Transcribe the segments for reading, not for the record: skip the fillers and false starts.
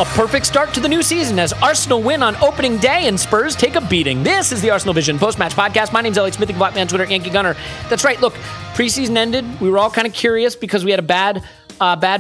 A perfect start to the new season as Arsenal win on opening day and Spurs take a beating. This is the Arsenal Vision post-match podcast. My name's Elliot Smith, Black Man, Twitter, Yankee Gunner. That's right. Look, preseason ended. We were all kind of curious because we had a bad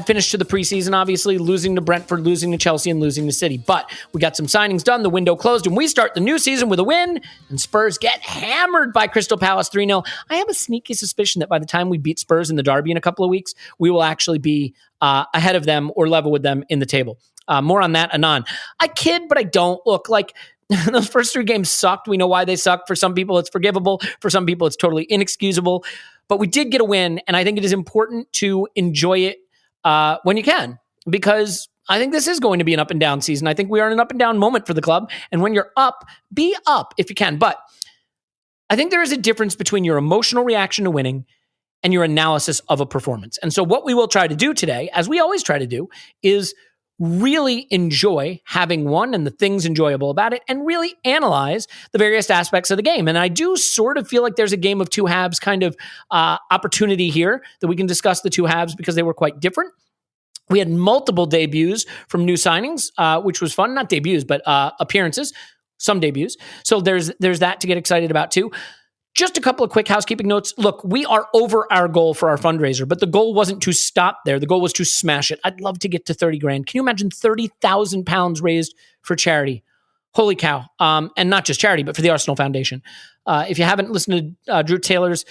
finish to the preseason, obviously, losing to Brentford, losing to Chelsea, and losing to City. But we got some signings done. The window closed, and we start the new season with a win, and Spurs get hammered by Crystal Palace 3-0. I have a sneaky suspicion that by the time we beat Spurs in the derby in a couple of weeks, we will actually be ahead of them or level with them in the table. More on that anon. I kid, but I don't. Look, like, those first three games sucked. We know why they sucked. For some people, it's forgivable. For some people, it's totally inexcusable. But we did get a win, and I think it is important to enjoy it when you can, because I think this is going to be an up and down season. I think we are in an up and down moment for the club. And when you're up, be up if you can. But I think there is a difference between your emotional reaction to winning and your analysis of a performance. And so what we will try to do today, as we always try to do, is really enjoy having won and the things enjoyable about it, and really analyze the various aspects of the game. And I do sort of feel like there's a game of two halves kind of opportunity here that we can discuss the two halves because they were quite different. We had multiple debuts from new signings, which was fun. Not debuts, but appearances, some debuts. So there's that to get excited about too. Just a couple of quick housekeeping notes. Look, we are over our goal for our fundraiser, but the goal wasn't to stop there. The goal was to smash it. I'd love to get to 30 grand. Can you imagine 30,000 pounds raised for charity? Holy cow. And not just charity, but for the Arsenal Foundation. If you haven't listened to Drew Taylor's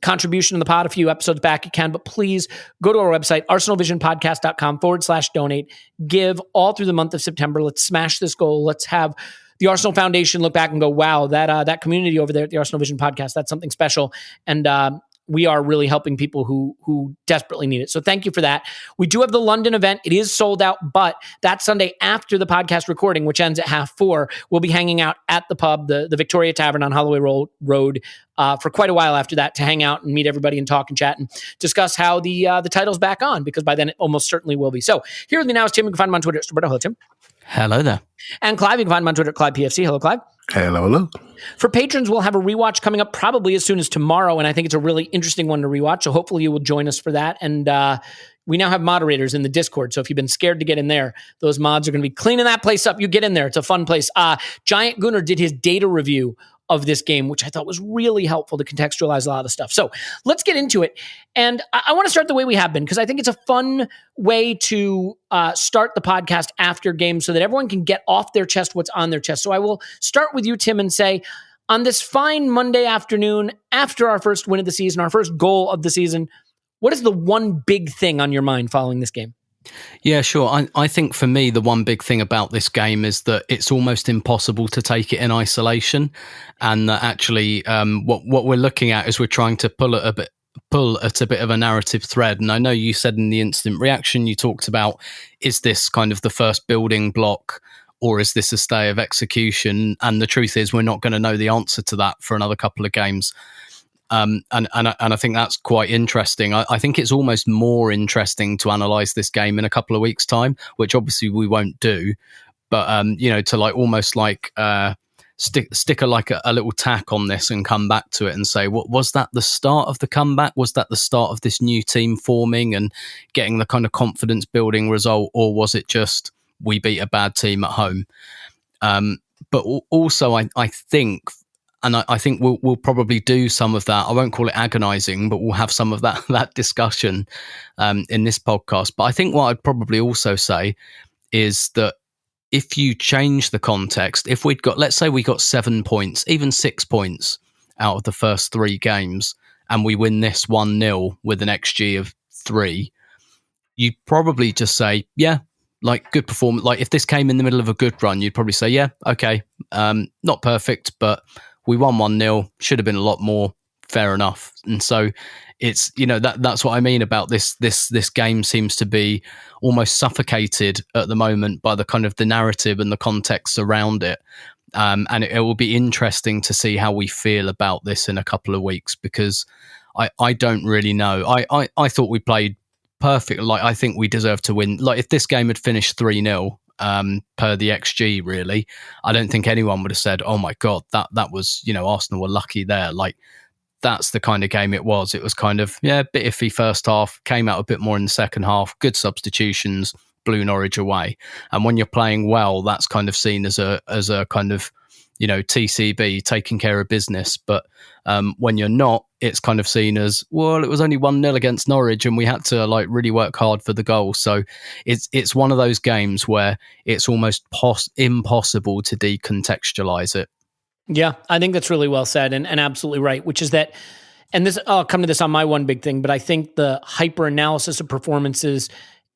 contribution in the pod a few episodes back, you can, but please go to our website, arsenalvisionpodcast.com/donate. Give all through the month of September. Let's smash this goal. Let's have the Arsenal Foundation look back and go, wow, that community over there at the Arsenal Vision podcast, that's something special. And we are really helping people who desperately need it. So thank you for that. We do have the London event. It is sold out, but that Sunday after the podcast recording, which ends at 4:30, we'll be hanging out at the pub, the Victoria Tavern on Holloway Road, for quite a while after that, to hang out and meet everybody and talk and chat and discuss how the title's back on, because by then it almost certainly will be. So here with me now is Tim. You can find him on Twitter. Roberto. Hello, Tim. Hello there. And Clive. You can find him on Twitter at ClivePFC. Hello, Clive. Hello. For patrons, we'll have a rewatch coming up probably as soon as tomorrow, and I think it's a really interesting one to rewatch, so hopefully you will join us for that. And we now have moderators in the Discord, so if you've been scared to get in there, those mods are going to be cleaning that place up. You get in there. It's a fun place. Giant Gunnar did his data review of this game, which I thought was really helpful to contextualize a lot of the stuff. So let's get into it. And I want to start the way we have been, because I think it's a fun way to start the podcast after games so that everyone can get off their chest what's on their chest. So I will start with you, Tim, and say, on this fine Monday afternoon, after our first win of the season, our first goal of the season, what is the one big thing on your mind following this game? Yeah, sure. I think for me, the one big thing about this game is that it's almost impossible to take it in isolation, and that actually what we're looking at is we're trying to pull at a bit of a narrative thread. And I know you said in the instant reaction, you talked about, is this kind of the first building block, or is this a stay of execution? And the truth is, we're not going to know the answer to that for another couple of games. And I think that's quite interesting. I think it's almost more interesting to analyse this game in a couple of weeks' time, which obviously we won't do. But to like almost like stick a little tack on this and come back to it and say, what was that the start of the comeback? Was that the start of this new team forming and getting the kind of confidence building result, or was it just we beat a bad team at home? But also, I think. And I think we'll probably do some of that. I won't call it agonizing, but we'll have some of that discussion in this podcast. But I think what I'd probably also say is that if you change the context, if let's say we got 7 points, even 6 points out of the first three games, and we win this 1-0 with an XG of 3, you'd probably just say, yeah, like good performance. Like if this came in the middle of a good run, you'd probably say, yeah, okay, not perfect, but we won 1-0, should have been a lot more, fair enough. And so it's, that's what I mean about this game seems to be almost suffocated at the moment by the kind of the narrative and the context around it. And it will be interesting to see how we feel about this in a couple of weeks, because I don't really know. I thought we played perfect. Like, I think we deserved to win. Like, if this game had finished 3-0, per the XG, really, I don't think anyone would have said, oh my God, that was, Arsenal were lucky there. Like, that's the kind of game it was. It was kind of, a bit iffy first half, came out a bit more in the second half, good substitutions, blew Norwich away. And when you're playing well, that's kind of seen as a kind of, TCB, taking care of business. But when you're not, it's kind of seen as, well, it was only 1-0 against Norwich and we had to really work hard for the goal. So it's one of those games where it's almost impossible to decontextualize it. Yeah, I think that's really well said and absolutely right, which is that, and this, I'll come to this on my one big thing, but I think the hyper-analysis of performances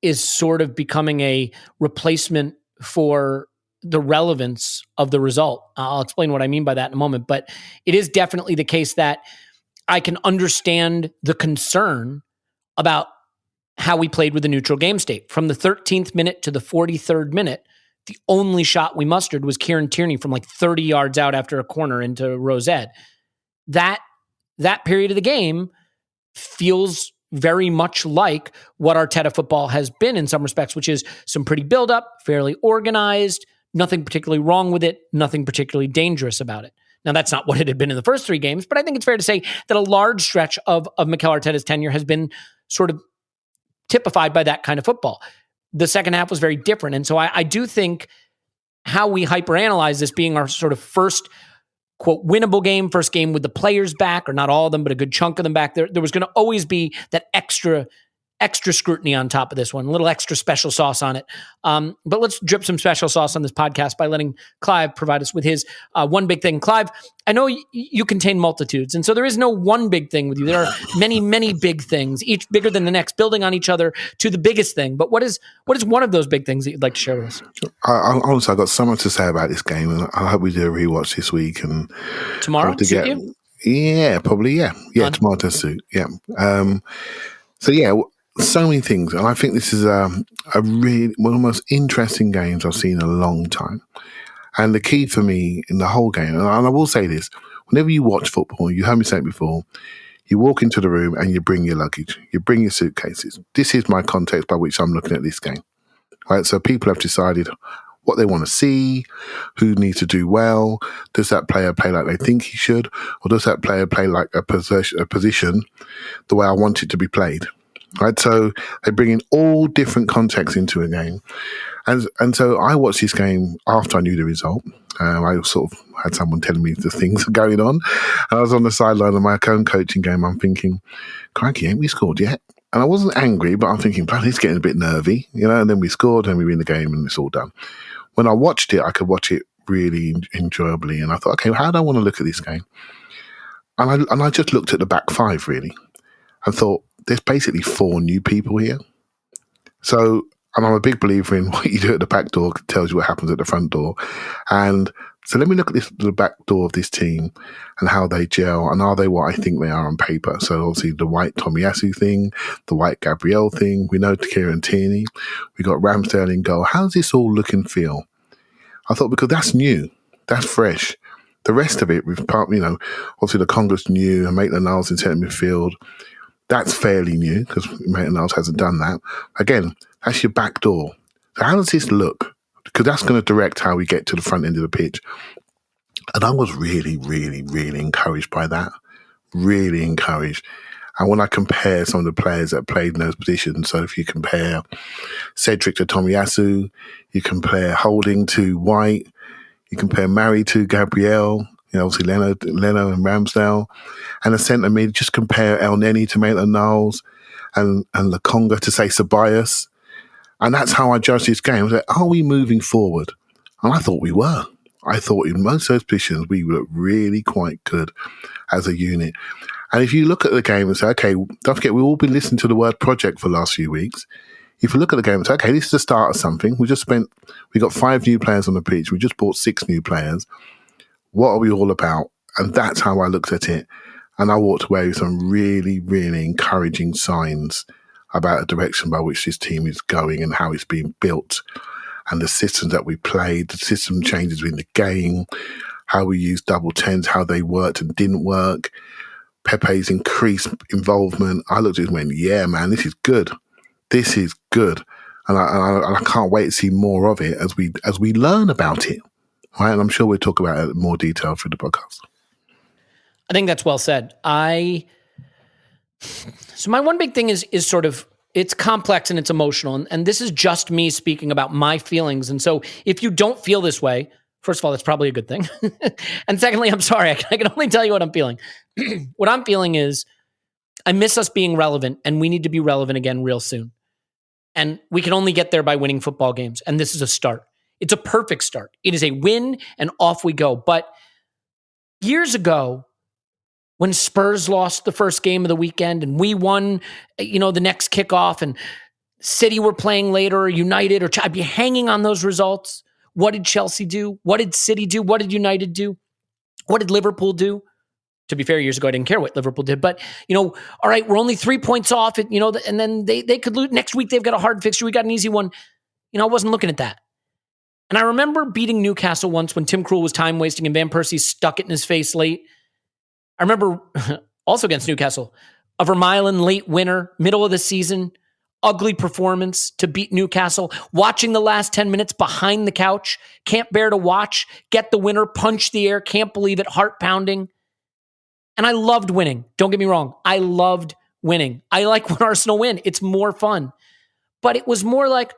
is sort of becoming a replacement for the relevance of the result. I'll explain what I mean by that in a moment, but it is definitely the case that I can understand the concern about how we played with the neutral game state. From the 13th minute to the 43rd minute, the only shot we mustered was Kieran Tierney from 30 yards out after a corner into Rosette. That period of the game feels very much like what Arteta football has been in some respects, which is some pretty build-up, fairly organized, nothing particularly wrong with it, nothing particularly dangerous about it. Now, that's not what it had been in the first 3 games, but I think it's fair to say that a large stretch of Mikel Arteta's tenure has been sort of typified by that kind of football. The second half was very different. And so I do think how we hyperanalyze this being our sort of first, quote, winnable game, first game with the players back, or not all of them, but a good chunk of them back, there was going to always be that extra scrutiny on top of this one, a little extra special sauce on it. But let's drip some special sauce on this podcast by letting Clive provide us with his one big thing. Clive, I know you contain multitudes, and so there is no one big thing with you. There are many, many big things, each bigger than the next, building on each other to the biggest thing. But what is one of those big things that you'd like to share with us? Honestly, I've got so much to say about this game, and I hope we do a rewatch this week. And tomorrow, yeah, probably, yeah, tomorrow does suit, yeah. So yeah. So many things, and I think this is a really one of the most interesting games I've seen in a long time. And the key for me in the whole game, and I will say this, whenever you watch football, you heard me say it before, you walk into the room and you bring your luggage, you bring your suitcases. This is my context by which I'm looking at this game. Right? So people have decided what they want to see, who needs to do well. Does that player play like they think he should, or does that player play like a position the way I want it to be played? Right, so they bring in all different contexts into a game, and so I watched this game after I knew the result. I sort of had someone telling me the things are going on. I was on the sideline of my own coaching game. I'm thinking, crikey, ain't we scored yet? And I wasn't angry, but I'm thinking, bloody, it's getting a bit nervy, And then we scored, and we win the game, and it's all done. When I watched it, I could watch it really enjoyably, and I thought, okay, how do I want to look at this game? And I just looked at the back 5 really, and thought, there's basically 4 new people here. So, and I'm a big believer in what you do at the back door tells you what happens at the front door. And so let me look at the back door of this team and how they gel, and are they what I think they are on paper. So obviously the White Tomiyasu thing, the White Gabriel thing, we know Kieran Tierney, we got Ramsdale in goal. How does this all look and feel? I thought, because that's new, that's fresh. The rest of it, obviously the Congo's new, and Maitland-Niles in centre midfield. That's fairly new because Maitland-Niles hasn't done that. Again, that's your back door. So how does this look? Because that's going to direct how we get to the front end of the pitch. And I was really, really, really encouraged by that. Really encouraged. And when I compare some of the players that played in those positions, so if you compare Cedric to Tomiyasu, you compare Holding to White, you compare Mari to Gabriel, obviously Leno and Ramsdale, and a centre mid, just compare El Neni to Maitland-Niles and Lokonga to, say, Ceballos. And that's how I judge this game. I was like, are we moving forward? And I thought we were. I thought in most of those positions, we looked really quite good as a unit. And if you look at the game and say, okay, don't forget, we've all been listening to the word project for the last few weeks. If you look at the game and say, okay, this is the start of something. We got 5 new players on the pitch. We just bought 6 new players. What are we all about? And that's how I looked at it. And I walked away with some really, really encouraging signs about the direction by which this team is going and how it's being built, and the systems that we played, the system changes in the game, how we use double 10s, how they worked and didn't work, Pepe's increased involvement. I looked at it and went, yeah, man, this is good. This is good. And I can't wait to see more of it as we learn about it. Right, and I'm sure we'll talk about it in more detail through the podcast. I think that's well said. So my one big thing is it's complex and it's emotional. And this is just me speaking about my feelings. And so if you don't feel this way, first of all, that's probably a good thing. And secondly, I'm sorry. I can only tell you what I'm feeling. What I'm feeling is I miss us being relevant, and we need to be relevant again real soon. And we can only get there by winning football games. And this is a start. It's a perfect start. It is a win, and off we go. But years ago, when Spurs lost the first game of the weekend and we won, the next kickoff, and City were playing later, or United, or I'd be hanging on those results. What did Chelsea do? What did City do? What did United do? What did Liverpool do? To be fair, years ago, I didn't care what Liverpool did. But, all right, we're only 3 points off, and then they could lose. Next week, they've got a hard fixture. We got an easy one. I wasn't looking at that. And I remember beating Newcastle once when Tim Krul was time wasting and Van Persie stuck it in his face late. I remember also against Newcastle, a Vermaelen late winner, middle of the season, ugly performance to beat Newcastle, watching the last 10 minutes behind the couch, can't bear to watch, get the winner, punch the air, can't believe it, heart pounding. And I loved winning. Don't get me wrong. I loved winning. I like when Arsenal win. It's more fun. But it was more like,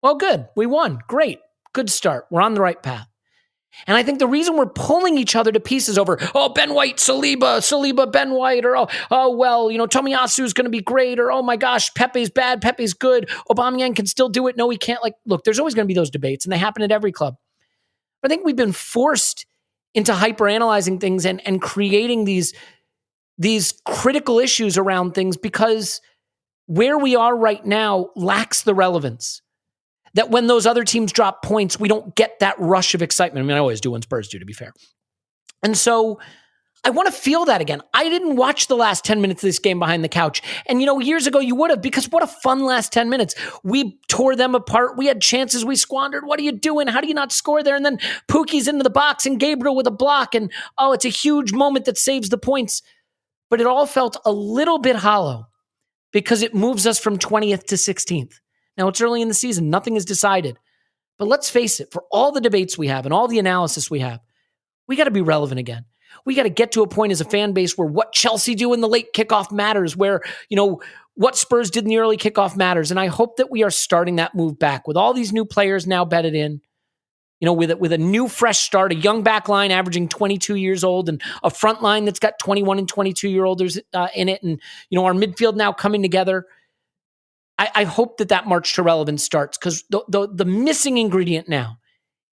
well, good. We won. Great. Good start. We're on the right path. And I think the reason we're pulling each other to pieces over, Ben White, Saliba, Ben White, or Tomiyasu's going to be great, or oh my gosh, Pepe's bad, Pepe's good, Aubameyang can still do it, no, he can't. Look, there's always going to be those debates, and they happen at every club. I think we've been forced into hyper-analyzing things and creating these critical issues around things because where we are right now lacks the relevance. That when those other teams drop points, we don't get that rush of excitement. I mean, I always do when Spurs do, to be fair. And so I want to feel that again. I didn't watch the last 10 minutes of this game behind the couch. And, years ago you would have, because what a fun last 10 minutes. We tore them apart. We had chances we squandered. What are you doing? How do you not score there? And then Pookie's into the box and Gabriel with a block. And, it's a huge moment that saves the points. But it all felt a little bit hollow because it moves us from 20th to 16th. Now, it's early in the season. Nothing is decided. But let's face it, for all the debates we have and all the analysis we have, we got to be relevant again. We got to get to a point as a fan base where what Chelsea do in the late kickoff matters, where, what Spurs did in the early kickoff matters. And I hope that we are starting that move back with all these new players now bedded in, with a new fresh start, a young back line averaging 22 years old and a front line that's got 21 and 22-year-olds in it. And, our midfield now coming together. I hope that march to relevance starts because the missing ingredient now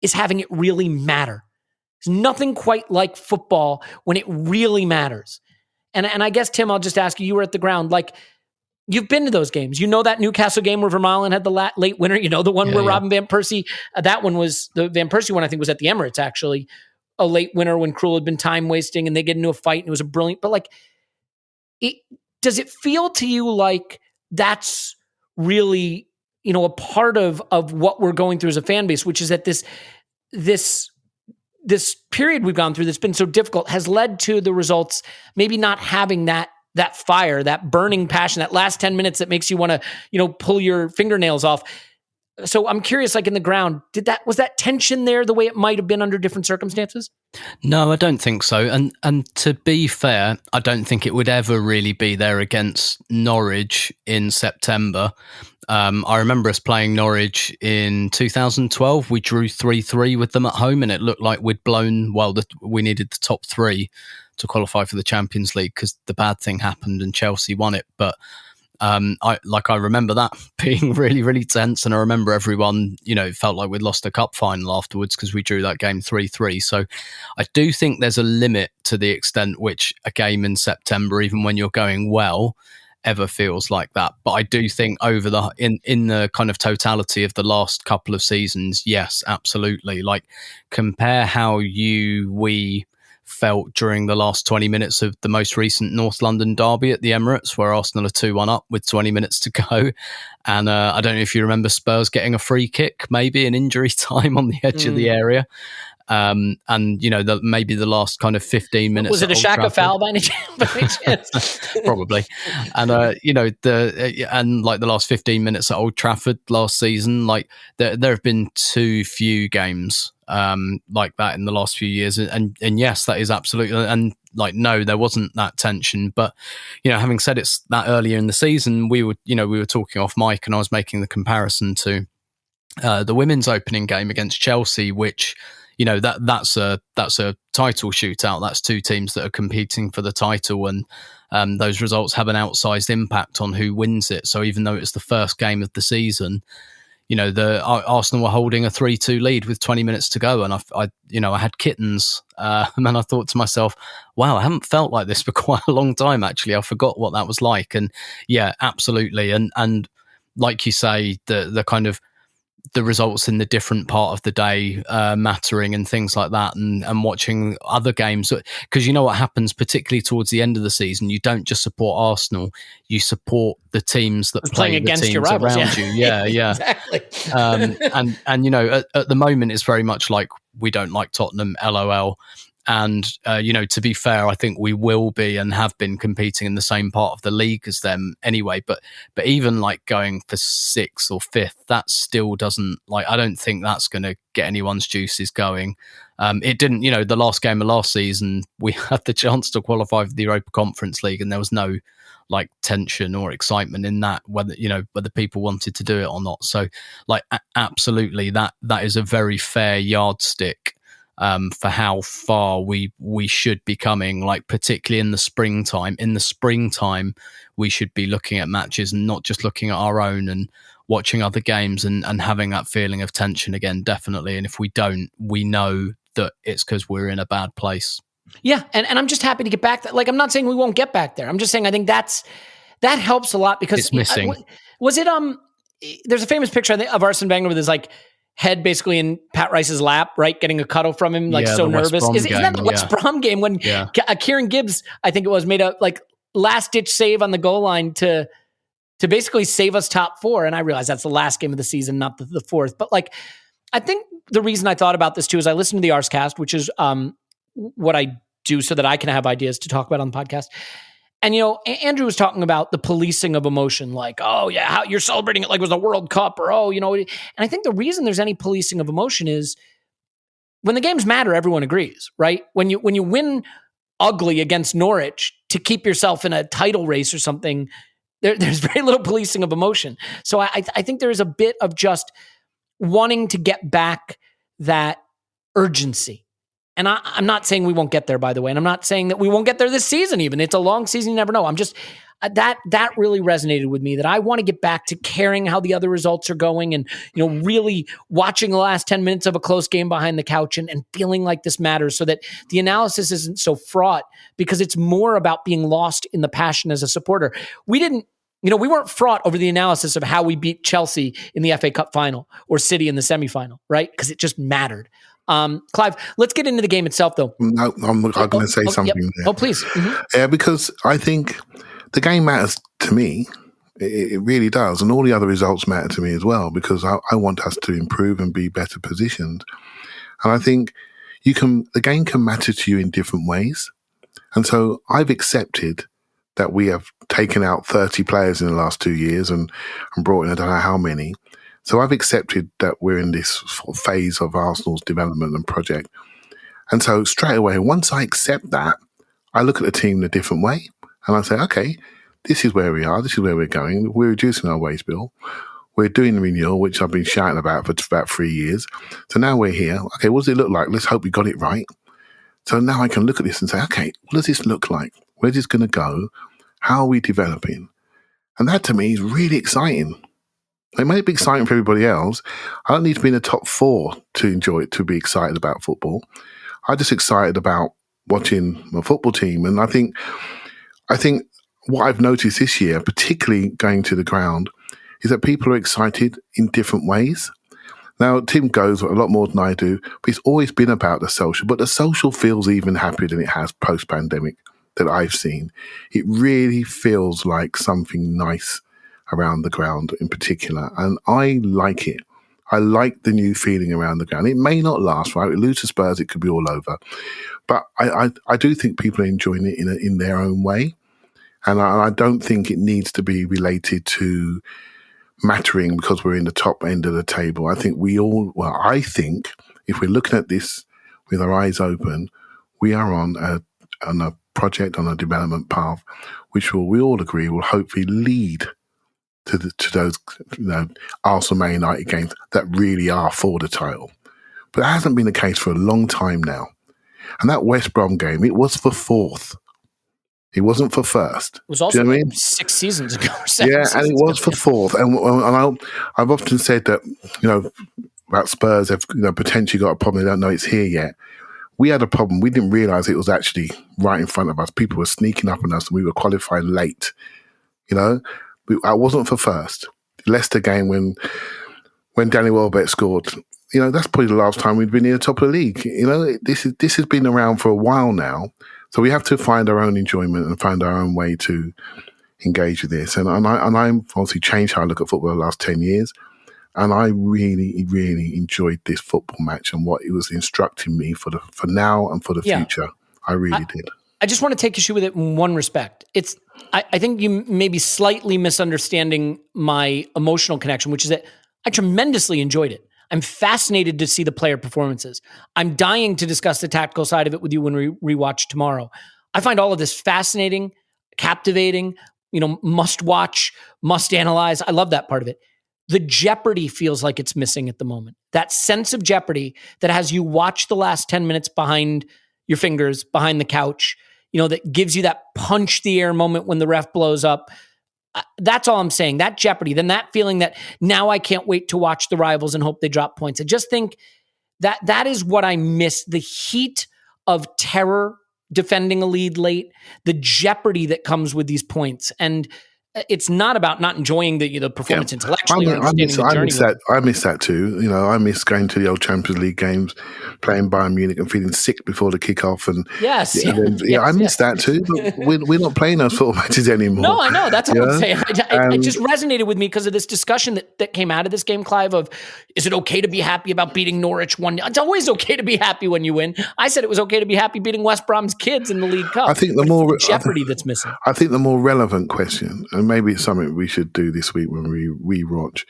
is having it really matter. There's nothing quite like football when it really matters. And I guess, Tim, I'll just ask you, you were at the ground. You've been to those games. That Newcastle game where Vermaelen had the late winner. The one where Robin Van Persie, that one was, the Van Persie one I think was at the Emirates actually, a late winner when Krul had been time wasting and they get into a fight and it was a brilliant, but does it feel to you like that's really, a part of what we're going through as a fan base, which is that this period we've gone through that's been so difficult has led to the results was not having that fire, that burning passion, that last 10 minutes that makes you want to, pull your fingernails off. So I'm curious, in the ground, was that tension there the way it might have been under different circumstances? No, I don't think so. And to be fair, I don't think it would ever really be there against Norwich in September. I remember us playing Norwich in 2012. We drew 3-3 with them at home, and it looked like we'd blown. We needed the top three to qualify for the Champions League because the bad thing happened and Chelsea won it. But I remember that being really, really tense, and I remember everyone, felt like we'd lost a cup final afterwards because we drew that game 3-3. So I do think there's a limit to the extent which a game in September, even when you're going well, ever feels like that. But I do think over in the kind of totality of the last couple of seasons, yes, absolutely. Compare how we felt during the last 20 minutes of the most recent North London derby at the Emirates, where Arsenal are 2-1 up with 20 minutes to go. And I don't know if you remember Spurs getting a free kick, maybe in injury time on the edge of the area. And maybe the last kind of 15 minutes. Was it a Xhaka foul by any chance? Probably. And and like the last 15 minutes at Old Trafford last season, like there have been too few games like that in the last few years. And yes, that is absolutely. And like, no, there wasn't that tension. But having said it's that earlier in the season, we were talking off mic, and I was making the comparison to the women's opening game against Chelsea, which that's a title shootout. That's two teams that are competing for the title, and those results have an outsized impact on who wins it. So even though it's the first game of the season, the Arsenal were holding a 3-2 lead with 20 minutes to go, and I had kittens, and then I thought to myself, wow, I haven't felt like this for quite a long time. Actually, I forgot what that was like. And yeah, absolutely. And like you say, the kind of the results in the different part of the day mattering and things like that, and watching other games, because what happens, particularly towards the end of the season, you don't just support Arsenal, you support the teams that play against the teams your rivals, around you. Yeah. Exactly. And at the moment it's very much like we don't like Tottenham, LOL. And, to be fair, I think we will be and have been competing in the same part of the league as them anyway. But even like going for 6th or 5th, that still doesn't, like, I don't think that's going to get anyone's juices going. It didn't, the last game of last season, we had the chance to qualify for the Europa Conference League, and there was no like tension or excitement in that, whether people wanted to do it or not. So like, absolutely, that is a very fair yardstick for how far we should be coming, like particularly in the springtime. In the springtime, we should be looking at matches and not just looking at our own, and watching other games and having that feeling of tension again, definitely. And if we don't, we know that it's because we're in a bad place. Yeah, and I'm just happy to get back. Like, I'm not saying we won't get back there. I'm just saying I think that helps a lot, because it's missing. Was it there's a famous picture of Arsene Wenger with his like head basically in Pat Rice's lap, right? Getting a cuddle from him, like so nervous. Isn't that the West Brom game when Kieran Gibbs, I think it was, made a like last ditch save on the goal line to basically save us top 4. And I realize that's the last game of the season, not the 4th. But like, I think the reason I thought about this too is I listened to the Arscast, which is what I do so that I can have ideas to talk about on the podcast. And, Andrew was talking about the policing of emotion, like, oh, yeah, how you're celebrating it like it was a World Cup, or, oh, and I think the reason there's any policing of emotion is when the games matter, everyone agrees, right? When you win ugly against Norwich to keep yourself in a title race or something, there's very little policing of emotion. So I think there is a bit of just wanting to get back that urgency. And I'm not saying we won't get there, by the way. And I'm not saying that we won't get there this season even. It's a long season. You never know. I'm just, that really resonated with me, that I want to get back to caring how the other results are going, and, really watching the last 10 minutes of a close game behind the couch and feeling like this matters, so that the analysis isn't so fraught, because it's more about being lost in the passion as a supporter. We weren't fraught over the analysis of how we beat Chelsea in the FA Cup final or City in the semifinal, right? Because it just mattered. Clive, let's get into the game itself, though. No, I'm going to say something there. Oh, please. Mm-hmm. Yeah, because I think the game matters to me. It really does. And all the other results matter to me as well, because I want us to improve and be better positioned. And I think the game can matter to you in different ways. And so I've accepted that we have taken out 30 players in the last 2 years and brought in I don't know how many. So I've accepted that we're in this sort of phase of Arsenal's development and project. And so straight away, once I accept that, I look at the team in a different way. And I say, okay, this is where we are. This is where we're going. We're reducing our wage bill. We're doing the renewal, which I've been shouting about for about 3 years. So now we're here. Okay, what does it look like? Let's hope we got it right. So now I can look at this and say, okay, what does this look like? Where's this going to go? How are we developing? And that to me is really exciting. It may be exciting for everybody else. I don't need to be in the top 4 to enjoy it, to be excited about football. I'm just excited about watching my football team. And I think what I've noticed this year, particularly going to the ground, is that people are excited in different ways. Now, Tim goes a lot more than I do, but it's always been about the social. But the social feels even happier than it has post-pandemic that I've seen. It really feels like something nice around the ground in particular. And I like it. I like the new feeling around the ground. It may not last, right? We lose to Spurs, it could be all over. But I do think people are enjoying it in their own way. And I don't think it needs to be related to mattering because we're in the top end of the table. I think I think if we're looking at this with our eyes open, we are on a project, on a development path, which we all agree will hopefully lead to those Arsenal Man United games that really are for the title. But that hasn't been the case for a long time now. And that West Brom game, it was for fourth. It wasn't for first. It was also 6 seasons ago. Or 7 yeah, seasons and it was ago. for fourth. And I've often said that, about Spurs have potentially got a problem. They don't know it's here yet. We had a problem. We didn't realise it was actually right in front of us. People were sneaking up on us, and we were qualifying late. I wasn't for first. Leicester game when Danny Welbeck scored. That's probably the last time we'd been near the top of the league. This has been around for a while now. So we have to find our own enjoyment and find our own way to engage with this. And I'm obviously changed how I look at football the last 10 years. And I really, really enjoyed this football match and what it was instructing me for now and for the future. I really did. I just want to take issue with it in one respect. I think you may be slightly misunderstanding my emotional connection, which is that I tremendously enjoyed it. I'm fascinated to see the player performances. I'm dying to discuss the tactical side of it with you when we rewatch tomorrow. I find all of this fascinating, captivating, must watch, must analyze. I love that part of it. The jeopardy feels like it's missing at the moment. That sense of jeopardy that has you watch the last 10 minutes behind your fingers, behind the couch, that gives you that punch the air moment when the ref blows up. That's all I'm saying. That jeopardy, then that feeling that now I can't wait to watch the rivals and hope they drop points. I just think that is what I miss. The heat of terror defending a lead late, the jeopardy that comes with these points. And it's not about not enjoying the performance intellectually. I miss that too. I miss going to the old Champions League games, playing Bayern Munich and feeling sick before the kickoff. And I miss that too. But we're not playing those football matches anymore. No, I know. That's all I'm saying. It just resonated with me because of this discussion that came out of this game, Clive, of is it okay to be happy about beating Norwich 1-0? It's always okay to be happy when you win. I said it was okay to be happy beating West Brom's kids in the League Cup. I think the jeopardy that's missing. I think the more relevant question, and maybe it's something we should do this week when we rewatch.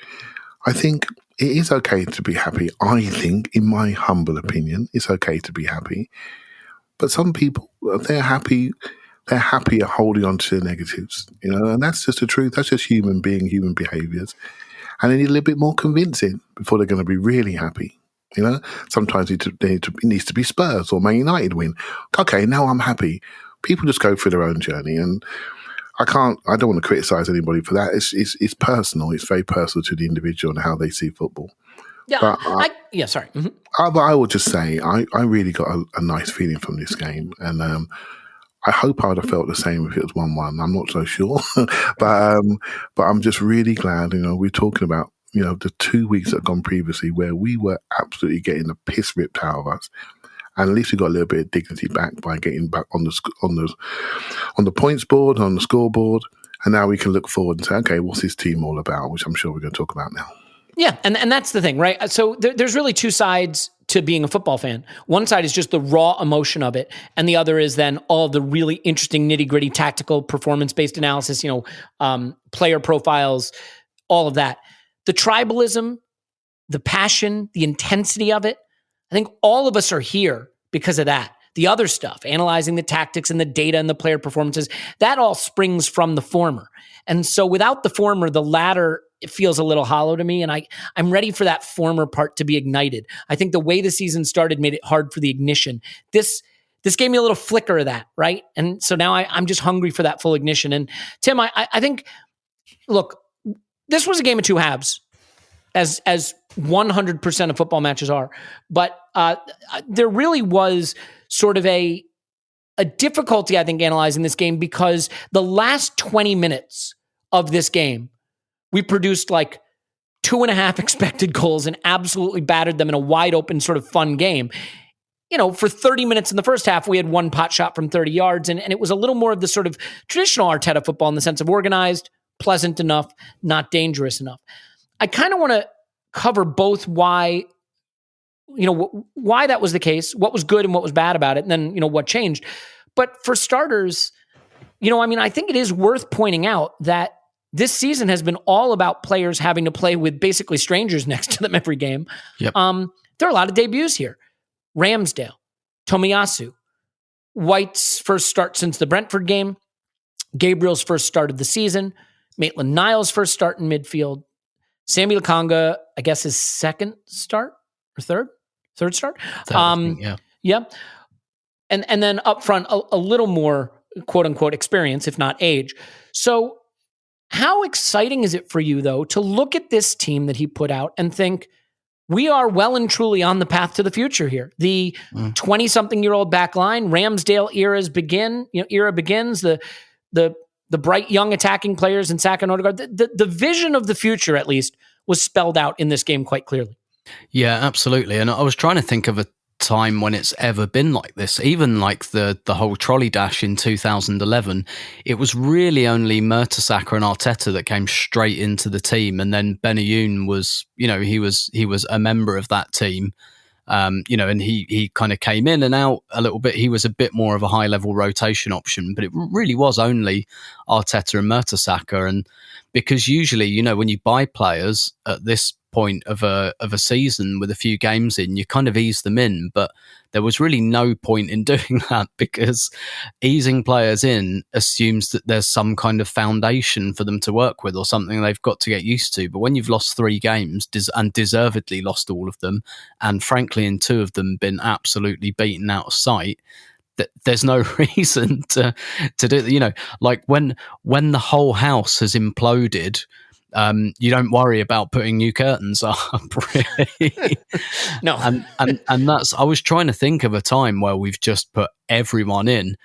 I think it is okay to be happy. I think, in my humble opinion, it's okay to be happy. But some people, they're happy. They're happier holding on to the negatives, and that's just the truth. That's just human behaviors. And they need a little bit more convincing before they're going to be really happy. Sometimes it needs to be Spurs or Man United win. Okay, now I'm happy. People just go through their own journey, and I don't want to criticize anybody for that. It's personal. It's very personal to the individual and how they see football. Yeah, sorry. Mm-hmm. But I will just say, I really got a nice feeling from this game. And I hope I would have felt the same if it was 1-1. I'm not so sure. but I'm just really glad, we're talking about, the 2 weeks that have gone previously where we were absolutely getting the piss ripped out of us. And at least we got a little bit of dignity back by getting back on the points board, on the scoreboard, and now we can look forward and say, okay, what's this team all about? Which I'm sure we're going to talk about now. Yeah, and that's the thing, right? So there's really two sides to being a football fan. One side is just the raw emotion of it, and the other is then all the really interesting nitty-gritty tactical performance-based analysis, player profiles, all of that. The tribalism, the passion, the intensity of it, I think all of us are here because of that. The other stuff, analyzing the tactics and the data and the player performances, that all springs from the former. And so without the former, the latter, it feels a little hollow to me. And I'm ready for that former part to be ignited. I think the way the season started made it hard for the ignition. This gave me a little flicker of that, right? And so now I'm just hungry for that full ignition. And Tim, I think, look, this was a game of two halves, as 100% of football matches are. But there really was sort of a difficulty, I think, analyzing this game because the last 20 minutes of this game, we produced like 2.5 expected goals and absolutely battered them in a wide open sort of fun game. For 30 minutes in the first half, we had one pot shot from 30 yards, and it was a little more of the sort of traditional Arteta football in the sense of organized, pleasant enough, not dangerous enough. I kind of want to cover both why that was the case, what was good and what was bad about it, and then, what changed. But for starters, I think it is worth pointing out that this season has been all about players having to play with basically strangers next to them every game. Yep. There are a lot of debuts here. Ramsdale, Tomiyasu, White's first start since the Brentford game, Gabriel's first start of the season, Maitland-Niles' first start in midfield, Sami Lokonga, I guess his second start or third start. Yeah. Yeah. And then up front, a little more quote unquote experience, if not age. So how exciting is it for you though, to look at this team that he put out and think, we are well and truly on the path to the future here. The 20-something-year-old back line, Ramsdale era begins. The bright young attacking players in Saka and Odegaard. The vision of the future, at least, was spelled out in this game quite clearly. Yeah, absolutely. And I was trying to think of a time when it's ever been like this. Even like the whole trolley dash in 2011, it was really only Mertesacker and Arteta that came straight into the team, and then Benayoun was, he was a member of that team. And he kind of came in and out a little bit. He was a bit more of a high level rotation option, but it really was only Arteta and Mertesacker. And because usually, when you buy players at this point of a season with a few games in, you kind of ease them in, but there was really no point in doing that, because easing players in assumes that there's some kind of foundation for them to work with or something they've got to get used to. But when you've lost 3 games and deservedly lost all of them, and frankly in 2 of them been absolutely beaten out of sight, there's no reason to do, like when the whole house has imploded, you don't worry about putting new curtains up, really. No. And that's, I was trying to think of a time where we've just put everyone in,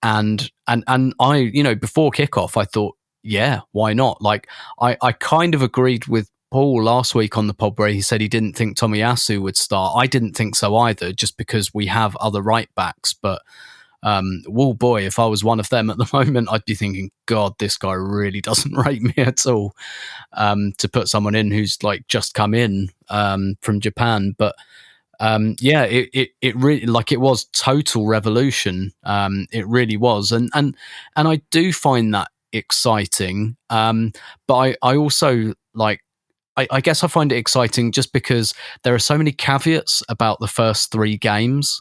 and I, before kickoff, I thought, yeah, why not? Like, I kind of agreed with Paul last week on the pod where he said he didn't think Tomiyasu would start. I didn't think so either, just because we have other right backs, but boy, if I was one of them at the moment, I'd be thinking, God, this guy really doesn't rate me at all. To put someone in who's like just come in from Japan, but it really, like, it was total revolution. It really was, and I do find that exciting. But I also like. I guess I find it exciting just because there are so many caveats about the first 3 games.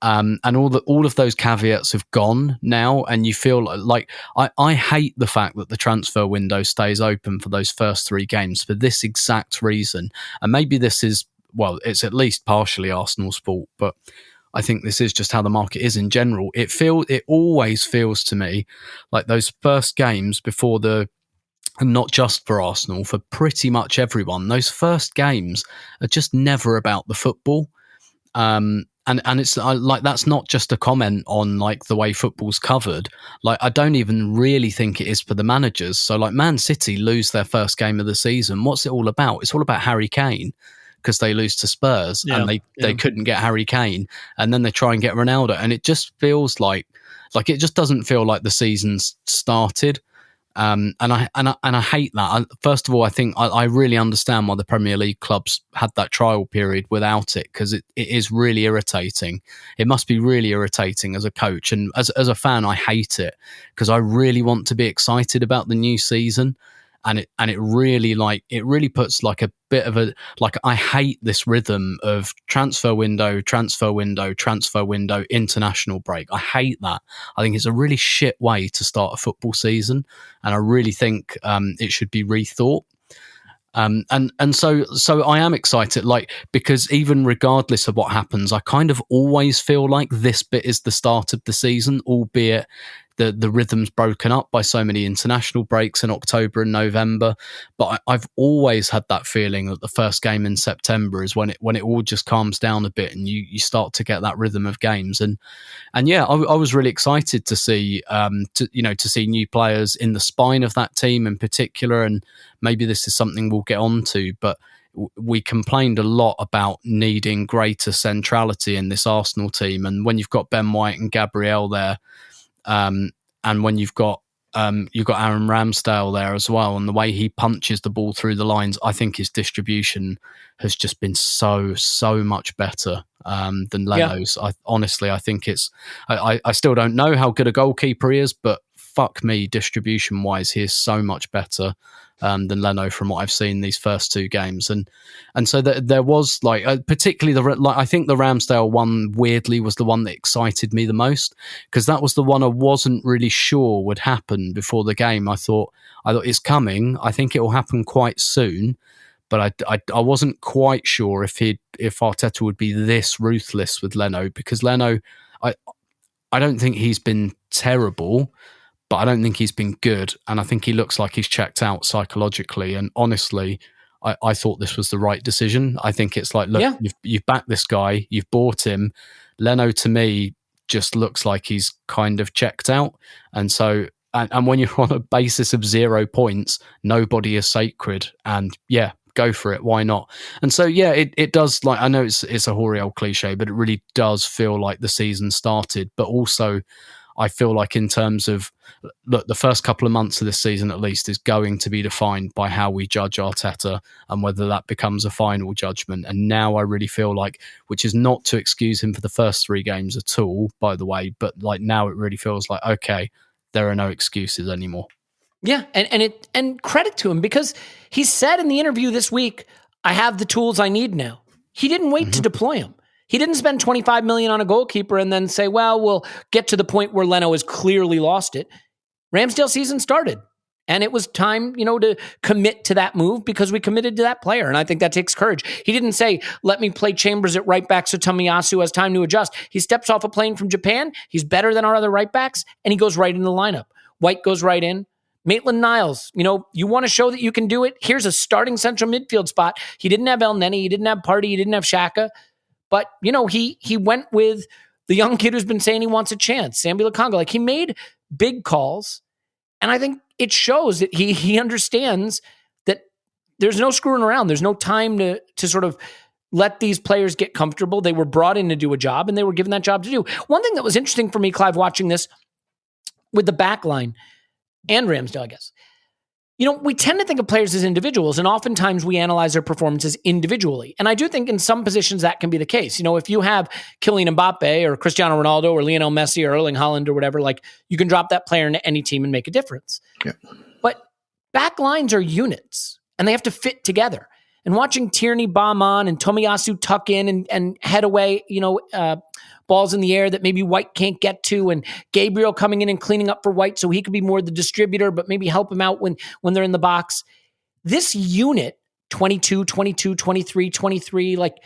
And all of those caveats have gone now, and you feel like I hate the fact that the transfer window stays open for those first 3 games for this exact reason. And maybe this is, well, it's at least partially Arsenal's fault, but I think this is just how the market is in general. It always feels to me like those first games before and not just for Arsenal, for pretty much everyone, those first games are just never about the football. And it's like, that's not just a comment on like the way football's covered. Like, I don't even really think it is for the managers. So like Man City lose their first game of the season. What's it all about? It's all about Harry Kane, because they lose to Spurs and they couldn't get Harry Kane, and then they try and get Ronaldo. And it just feels like it just doesn't feel like the season's started. And I hate that. First of all, I think I really understand why the Premier League clubs had that trial period without it, because it is really irritating. It must be really irritating as a coach, and as a fan, I hate it, because I really want to be excited about the new season. And it really puts like a bit of a, like, I hate this rhythm of transfer window, international break. I hate that. I think it's a really shit way to start a football season, and I really think it should be rethought. And so I am excited, like, because even regardless of what happens, I kind of always feel like this bit is the start of the season, albeit the rhythm's broken up by so many international breaks in October and November. But I've always had that feeling that the first game in September is when it all just calms down a bit, and you start to get that rhythm of games. And yeah, I was really excited to see to see new players in the spine of that team in particular. And maybe this is something we'll get on to, but we complained a lot about needing greater centrality in this Arsenal team. And when you've got Ben White and Gabriel there, and when you've got you've got Aaron Ramsdale there as well, and the way he punches the ball through the lines, I think his distribution has just been so much better than Leno's. I think it's. I still don't know how good a goalkeeper he is, but fuck me, distribution wise, he is so much better than Leno from what I've seen these first two games, and so there was particularly I think the Ramsdale one weirdly was the one that excited me the most, because that was the one I wasn't really sure would happen before the game. I thought it's coming. I think it will happen quite soon, but I wasn't quite sure if Arteta would be this ruthless with Leno, because Leno, I don't think he's been terrible, but I don't think he's been good. And I think he looks like he's checked out psychologically. And honestly, I thought this was the right decision. I think it's like, look, you've backed this guy, you've bought him. Leno, to me, just looks like he's kind of checked out. And so, and when you're on a basis of 0 points, nobody is sacred. And yeah, go for it. Why not? And so, yeah, it does, like, I know it's a hoary old cliche, but it really does feel like the season started. But also, I feel like in terms of, look, the first couple of months of this season at least is going to be defined by how we judge Arteta and whether that becomes a final judgment. And now I really feel like, which is not to excuse him for the first 3 games at all, by the way, but like now it really feels like, okay, there are no excuses anymore. Yeah, and credit to him, because he said in the interview this week, I have the tools I need now. He didn't wait to deploy them. He didn't spend $25 million on a goalkeeper and then say, well, we'll get to the point where Leno has clearly lost it. Ramsdale season started, and it was time, to commit to that move because we committed to that player. And I think that takes courage. He didn't say, let me play Chambers at right back so Tomiyasu has time to adjust. He steps off a plane from Japan. He's better than our other right backs, and he goes right in the lineup. White goes right in. Maitland-Niles, you want to show that you can do it? Here's a starting central midfield spot. He didn't have El Neni. He didn't have Partey. He didn't have Xhaka. But, he went with the young kid who's been saying he wants a chance, Sambi Lokonga. Like, he made big calls, and I think it shows that he understands that there's no screwing around. There's no time to sort of let these players get comfortable. They were brought in to do a job, and they were given that job to do. One thing that was interesting for me, Clive, watching this with the back line and Ramsdale, I guess, we tend to think of players as individuals, and oftentimes we analyze their performances individually. And I do think in some positions that can be the case. If you have Kylian Mbappe or Cristiano Ronaldo or Lionel Messi or Erling Haaland or whatever, like, you can drop that player into any team and make a difference. Yeah. But back lines are units, and they have to fit together. And watching Tierney bomb on and Tomiyasu tuck in and head away, balls in the air that maybe White can't get to, and Gabriel coming in and cleaning up for White so he could be more the distributor, but maybe help him out when they're in the box. This unit, 22, 22, 23, 23, like,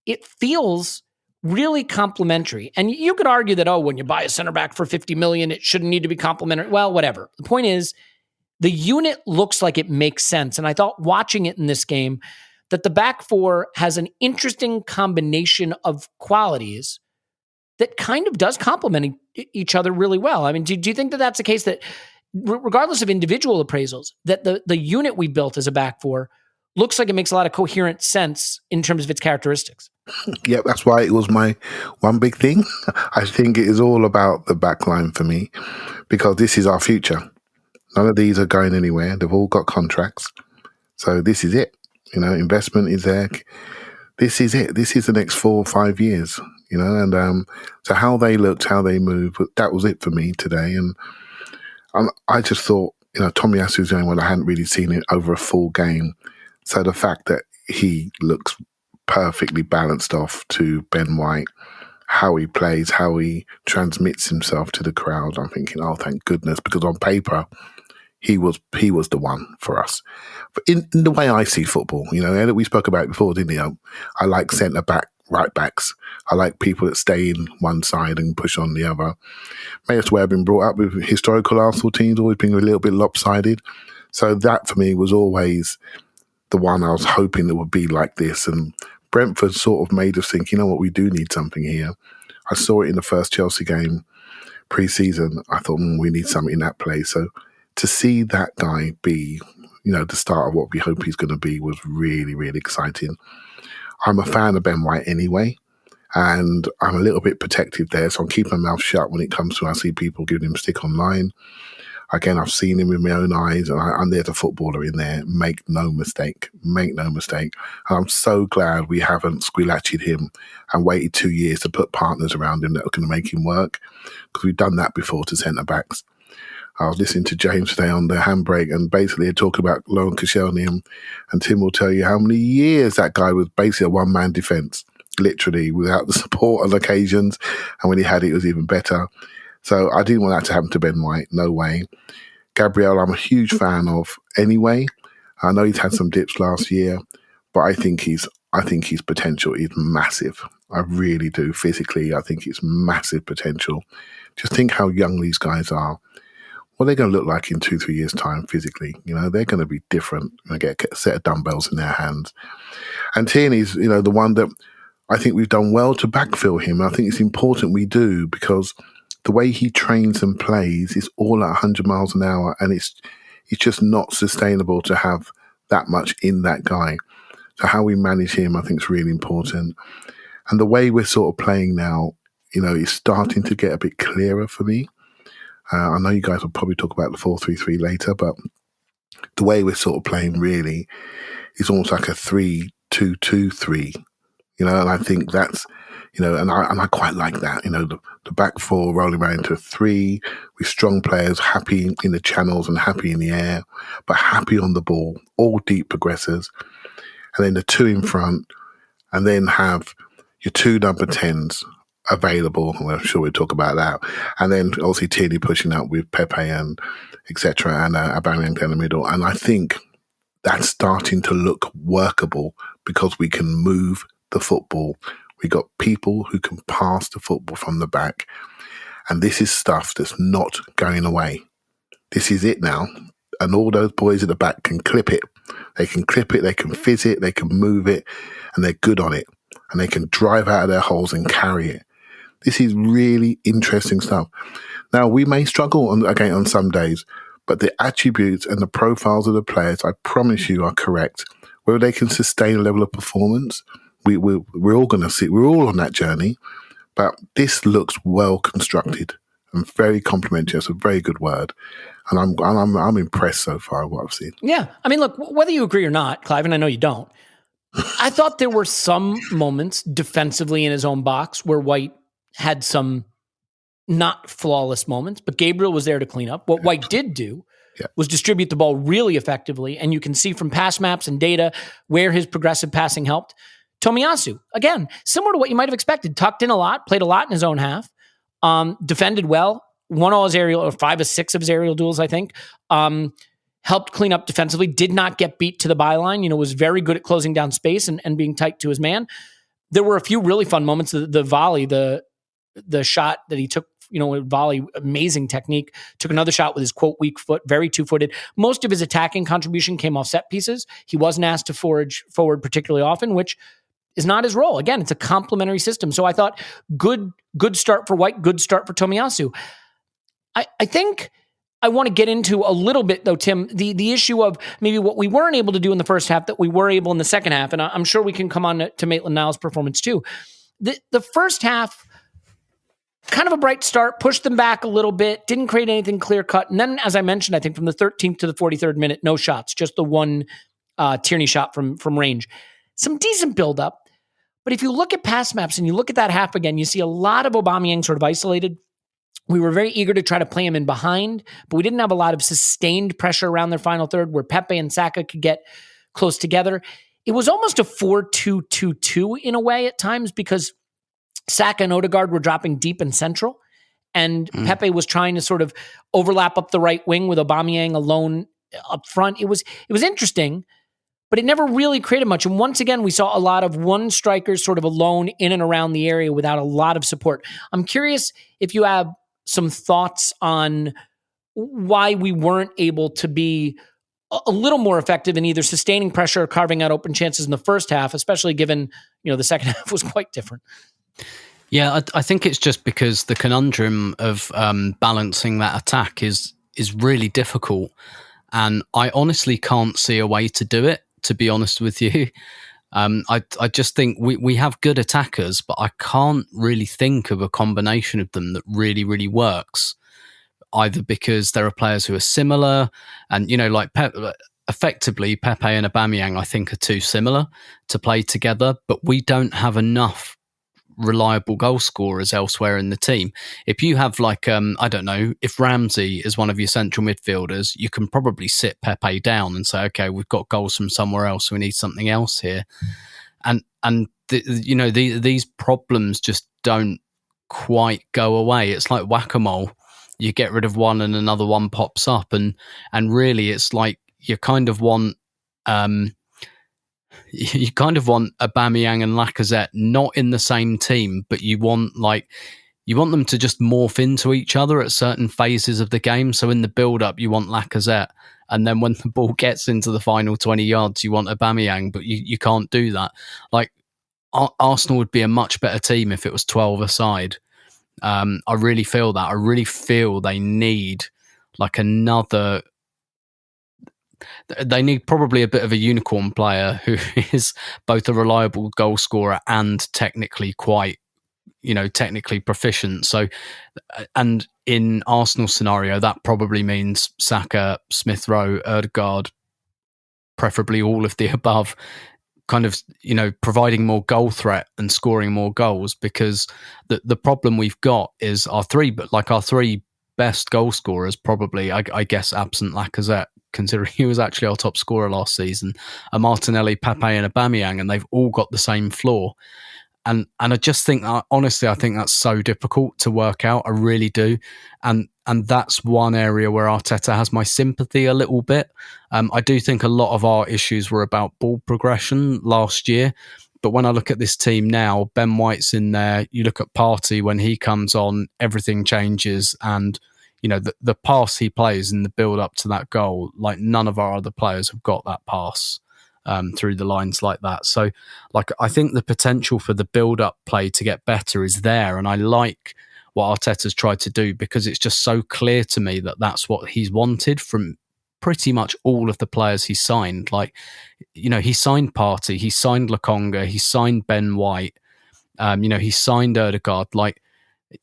it feels really complementary. And you could argue that, when you buy a center back for $50 million, it shouldn't need to be complementary. Well, whatever. The point is, the unit looks like it makes sense. And I thought watching it in this game that the back four has an interesting combination of qualities that kind of does complement each other really well. I mean, do you think that that's the case, that regardless of individual appraisals, that the unit we built as a back four looks like it makes a lot of coherent sense in terms of its characteristics? Yeah, that's why it was my one big thing. I think it is all about the back line for me, because this is our future. None of these are going anywhere. They've all got contracts. So this is it. Investment is there. This is it. This is the next 4 or 5 years, and so how they looked, how they moved, that was it for me today. And I just thought, Tomiyasu's the only one I hadn't really seen it over a full game. So the fact that he looks perfectly balanced off to Ben White, how he plays, how he transmits himself to the crowd, I'm thinking, oh, thank goodness, because on paper, he was the one for us. But in the way I see football, we spoke about it before, didn't we? I like centre-back, right-backs. I like people that stay in one side and push on the other. Maybe that's the way I've been brought up with historical Arsenal teams, always being a little bit lopsided. So that, for me, was always the one I was hoping that would be like this. And Brentford sort of made us think, we do need something here. I saw it in the first Chelsea game pre-season. I thought, we need something in that place. So to see that guy be, the start of what we hope he's going to be was really, really exciting. I'm a fan of Ben White anyway, and I'm a little bit protective there, so I'm keeping my mouth shut when it comes to I see people giving him stick online. Again, I've seen him with my own eyes, and there's a footballer in there. Make no mistake. And I'm so glad we haven't squillachied him and waited 2 years to put partners around him that are going to make him work, because we've done that before to centre-backs. I was listening to James today on the handbrake, and basically they're talking about Lauren Koscielny, and Tim will tell you how many years that guy was basically a one-man defence, literally, without the support on occasions, and when he had it, it was even better. So I didn't want that to happen to Ben White, no way. Gabriel, I'm a huge fan of anyway. I know he's had some dips last year, but I think his potential is massive. I really do. Physically, I think it's massive potential. Just think how young these guys are. What they're going to look like in 2-3 years' time physically. They're going to be different. They get a set of dumbbells in their hands. And Tierney's, the one that I think we've done well to backfill him. I think it's important we do, because the way he trains and plays is all at 100 miles an hour, and it's just not sustainable to have that much in that guy. So how we manage him, I think, is really important. And the way we're sort of playing now, is starting to get a bit clearer for me. I know you guys will probably talk about the 4-3-3 later, but the way we're sort of playing really is almost like a 3-2-2-3, and I think that's, and I quite like that, the back four rolling around into a 3 with strong players, happy in the channels and happy in the air, but happy on the ball, all deep progressors, and then the 2 in front, and then have your 2 number 10s available. I'm sure we'll talk about that. And then obviously Tierney pushing up with Pepe and etc. and Aubameyang down the middle. And I think that's starting to look workable, because we can move the football. We got people who can pass the football from the back. And this is stuff that's not going away. This is it now. And all those boys at the back can clip it. They can clip it, they can fizz it, they can move it, and they're good on it. And they can drive out of their holes and carry it. This is really interesting stuff. Now, we may struggle on some days, but the attributes and the profiles of the players, I promise you, are correct. Whether they can sustain a level of performance, we're all going to see. We're all on that journey, but this looks well constructed and very complimentary. It's a very good word, and I'm impressed so far with what I've seen. Yeah, I mean, look, whether you agree or not, Clive, and I know you don't, I thought there were some moments defensively in his own box where White had some not flawless moments, but Gabriel was there to clean up. What White did do was distribute the ball really effectively, and you can see from pass maps and data where his progressive passing helped. Tomiyasu, again, similar to what you might have expected, tucked in a lot, played a lot in his own half, defended well, won all his aerial, or 5 of 6 of his aerial duels, I think, helped clean up defensively, did not get beat to the byline, was very good at closing down space and being tight to his man. There were a few really fun moments. The volley, the shot that he took, with volley, amazing technique, took another shot with his, quote, weak foot, very two-footed. Most of his attacking contribution came off set pieces. He wasn't asked to forward particularly often, which is not his role. Again, it's a complementary system. So I thought good start for White, good start for Tomiyasu. I think I want to get into a little bit, though, Tim, the issue of maybe what we weren't able to do in the first half that we were able in the second half, and I'm sure we can come on to Maitland-Niles' performance too. The first half, kind of a bright start, pushed them back a little bit, didn't create anything clear-cut, and then, as I mentioned, I think from the 13th to the 43rd minute, no shots, just the one Tierney shot from range. Some decent build-up, but if you look at pass maps and you look at that half again, you see a lot of Aubameyang sort of isolated. We were very eager to try to play him in behind, but we didn't have a lot of sustained pressure around their final third where Pepe and Saka could get close together. It was almost a 4-2-2-2 in a way at times, because Saka and Odegaard were dropping deep and central, and Pepe was trying to sort of overlap up the right wing with Aubameyang alone up front. It was interesting, but it never really created much. And once again, we saw a lot of one striker sort of alone in and around the area without a lot of support. I'm curious if you have some thoughts on why we weren't able to be a little more effective in either sustaining pressure or carving out open chances in the first half, especially given, the second half was quite different. Yeah, I think it's just because the conundrum of balancing that attack is really difficult. And I honestly can't see a way to do it, to be honest with you. I just think we have good attackers, but I can't really think of a combination of them that really, really works. either because there are players who are similar, and like effectively Pepe and Aubameyang, I think, are too similar to play together, but we don't have enough reliable goal scorers elsewhere in the team. If you have I don't know, if Ramsey is one of your central midfielders, you can probably sit Pepe down and say, okay, we've got goals from somewhere else, we need something else here. And these problems just don't quite go away. It's like whack-a-mole. You get rid of one and another one pops up, and really it's like you kind of want Aubameyang and Lacazette not in the same team, but you want them to just morph into each other at certain phases of the game. So in the build-up, you want Lacazette, and then when the ball gets into the final 20 yards, you want Aubameyang, but you can't do that. Arsenal would be a much better team if it was 12 aside. I really feel that. I really feel they need another... They need probably a bit of a unicorn player who is both a reliable goal scorer and technically technically proficient. So, and in Arsenal's scenario, that probably means Saka, Smith Rowe, Ødegaard, preferably all of the above, kind of, providing more goal threat and scoring more goals, because the problem we've got is our three best goal scorers, probably, I guess, absent Lacazette, considering he was actually our top scorer last season, are Martinelli, Pepe and Aubameyang, and they've all got the same floor. And I just think, honestly, I think that's so difficult to work out. I really do. And that's one area where Arteta has my sympathy a little bit. I do think a lot of our issues were about ball progression last year. But when I look at this team now, Ben White's in there. You look at Partey, when he comes on, everything changes. And, the pass he plays in the build up to that goal, none of our other players have got that pass through the lines like that. So, I think the potential for the build-up play to get better is there, and I like what Arteta's tried to do, because it's just so clear to me that that's what he's wanted from pretty much all of the players he signed. He signed Partey, he signed Lokonga, he signed Ben White, he signed Ødegaard,